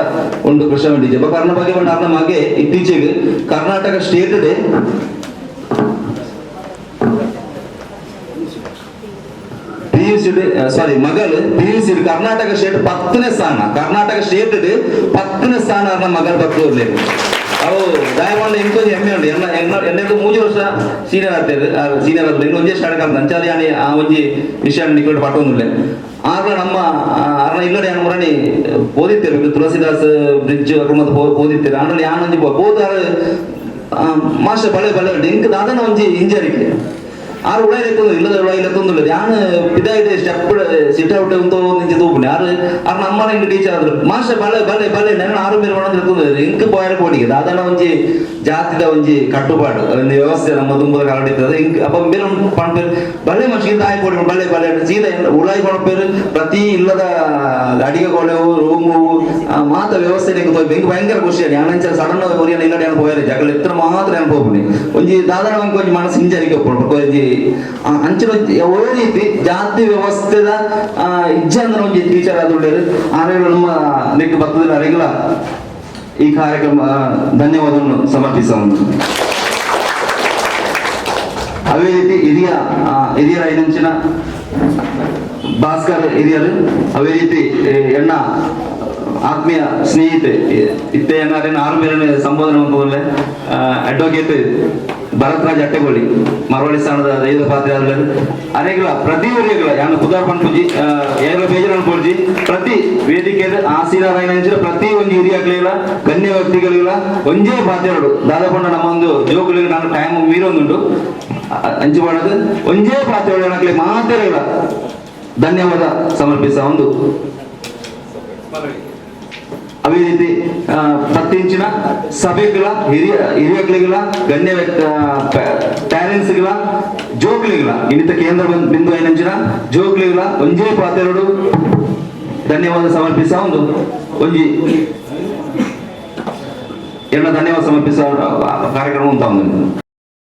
ಉಂಟು ಕೃಷ್ಣ ಟೀಚರ್ ಕರ್ನ ಬಗ್ಗೆ ಒಂದು ಅರ್ಧ ಮಗೆ ಇತ್ತೀಚೆಗೆ ಕರ್ನಾಟಕ ಸ್ಟೇಟ್ ಡೇ ಮಗಳು PUC ಕರ್ನಾಟಕ ಸ್ಟೇಟ್ 10ನೇ ಸ್ಥಾನ ಕರ್ನಾಟಕ ಸ್ಟೇಟ್ 10ನೇ ಸ್ಥಾನ ಮಗಳು ಬರ್ತಿರ್ಲಿ ಅವು ದಯಮಾಡಿ ಇಂಕೊಂದು ಹೆಮ್ಮೆ ಉಂಟು ಎನ್ನೆರಡು 3 ವರ್ಷ ಸೀನಿಯರ್ ಆಗ್ತದೆ ಸೀನಿಯರ್ ಆಗ್ತದೆ ಇನ್ನೊಂದೇ ಸ್ಟಾರ್ಟ್ ಆಗ್ತದೆ ಅಂಚಾಲಿ ಆನೆ ಆ ಒಂಜಿ ವಿಷಯ ನಿಕೊಂಡು ಪಟ್ಟೊಂದಿಲ್ಲ ಆಗ ನಮ್ಮ ಅರ್ನ ಇಲ್ಲಡೆ ಏನು ಮುರಣಿ ಓದಿತ್ತೇವೆ ತುಳಸಿದಾಸ್ ಬ್ರಿಡ್ಜ್ ಮತ್ತೆ ಓದಿತ್ತೇವೆ ಆಮೇಲೆ ಯಾನೊಂಜಿ ಬೋದಾರ ಮಾಸ್ಟರ್ ಬಳೆ ಬಳೆ ಇಂಕ ದಾದನ ಒಂಜಿ ಇಂಜರಿಗೆ ಆರು ಉಳ ಇಲ್ಲದ ಉಳ ಇಲ್ಲ ತೊಂದಿಲ್ಲ ಯಾನು ಇದಾಗಿದೆ ಸ್ಟೆಪ್ ಸಿಟ್ ಔಟ್ ಅಂತ ನಿಂತು ತೂಪುಣಿ ಯಾರು ಅವ್ರ ನಮ್ಮನ ಹಿಂಗೆ ಟೀಚರ್ ಆದ್ರು ಮಾಸ್ಟರ್ ಬಲೆ ಬಲೆ ಬಲೆ ನನ್ನ ಆರು ಮೇಲೆ ಮಾಡೋದು ಇಂಕ ಬಾಯರ ಕೋಡಿಗೆ ದಾದನ ಒಂಜಿ ಜಾತಿದ ಒಂಜಿ ಕಟ್ಟುಪಾಡು ಒಂದು ವ್ಯವಸ್ಥೆ ನಮ್ಮ ತುಂಬದ ಕಾರಡಿರ್ತದೆ ಇಂಕ ಅಪ್ಪ ಬೇರೆ ಪಣ್ಪೇರು ಬಲೆ ಮನುಷ್ಯ ತಾಯಿ ಕೊಡಿ ಬಲೆ ಬಲೆ ಸೀದಾ ಉಳಾಯಿ ಕೊಡಪೇರು ಪ್ರತಿ ಇಲ್ಲದ ಅಡಿಗೆ ಕೊಳೆವು ರೂಮು ಮಾತ ವ್ಯವಸ್ಥೆ ಹಿಂಗೆ ಭಯಂಕರ ಖುಷಿ ಯಾನಂಚ ಸಡನ್ ಒರಿಯನ ಇಲ್ಲಡೆ ಏನು ಹೋಯ್ರೆ ಜಗಳ ಎತ್ತರ ಮಾತ್ರ ಏನು ಹೋಗ್ಬಿಡಿ ಒಂಜಿ ದಾದನ ಒಂಜಿ ಮನಸ್ಸು ಹಿಂಜರಿಕೆ ಒಂಜಿ ಅಂಚಿನ ಒಳ್ಳೆ ರೀತಿ ಜಾತಿ ವ್ಯವಸ್ಥೆದ ಇಜ್ಜೆ ಅಂದ್ರೆ ಒಂದು ಟೀಚರ್ ಆದೊಳ್ಳೆರು ಆರೇಳು ನಮ್ಮ ನೆಕ್ ಬರ್ತದಿಲ್ಲ ಅರೆಗಳ ಈ ಕಾರ್ಯಕ್ರಮ ಧನ್ಯವಾದವನ್ನು ಸಮರ್ಪಿಸುವುದು. ಅವೇ ರೀತಿ ಹಿರಿಯರ ಐದಂಚಿನ ಭಾಸ್ಕರ್ ಹಿರಿಯರು ಅವೇ ರೀತಿ ಎಣ್ಣ ಆತ್ಮೀಯ ಸ್ನೇಹಿತೆ ಇತ್ತೆ ಏನಾರೇನು 6 ಮೇಲೆ ಸಂಬೋಧನೆ ಹೋಗಲ್ಲ ಅಡ್ವೊಕೇಟ್ ಭರತ್ರಾಜ್ ಅಟ್ಟೆಗೋಳಿ ಮರವಳ್ಳಿ ಸ್ಥಾನದ ದೈವ ಪಾತ್ರ ಅರೆಗಳ ಪ್ರತಿ ಊರಿಗಳ ಯಾನು ಕುದಾರ್ ಪಂಪುಜಿ ಏರ ಬೇಜರನ್ನು ಪೋರ್ಜಿ ಪ್ರತಿ ವೇದಿಕೆಯಲ್ಲಿ ಆಸೀನರಾಯನ ಪ್ರತಿ ಒಂದು ಹಿರಿಯಾಗಲಿಲ್ಲ ಗಣ್ಯ ವ್ಯಕ್ತಿಗಳಿಲ್ಲ ಒಂದೇ ಪಾತ್ರಗಳು ದಾದಾಪಂಡ ನಮ್ಮ ಒಂದು ಜೋಗುಗಳಿಗೆ ನಾನು ಟೈಮ್ ಮೀರೊಂದುಂಟು ಹಂಚಿ ಮಾಡೋದು ಒಂದೇ ಪಾತ್ರಗಳು ಮಾತ್ರ ಇಲ್ಲ ಧನ್ಯವಾದ ಸಮರ್ಪಿಸ ಒಂದು. ಅವೇ ರೀತಿ ಪ್ರತಿಂಚಿನ ಸಭೆಗಳ ಹಿರಿಯಗಳಿಗಳ ಗಣ್ಯ ಪ್ಯಾರೆಂಟ್ಸ್ಗಳ ಜೋಕ್ಲಿಗಳ ಇನ್ನಿತ ಕೇಂದ್ರ ಬಿಂದು ಐನಂಚಿನ ಜೋಕ್ಲಿಗಳ ಒಂಜೇ ಪಾತ್ರಗಳು ಧನ್ಯವಾದ ಸಮರ್ಪಿಸ ಒಂದು ಒಂಜಿ ಎಲ್ಲ ಧನ್ಯವಾದ ಸಮರ್ಪಿಸ ಕಾರ್ಯಕ್ರಮ ಅಂತ ಒಂದು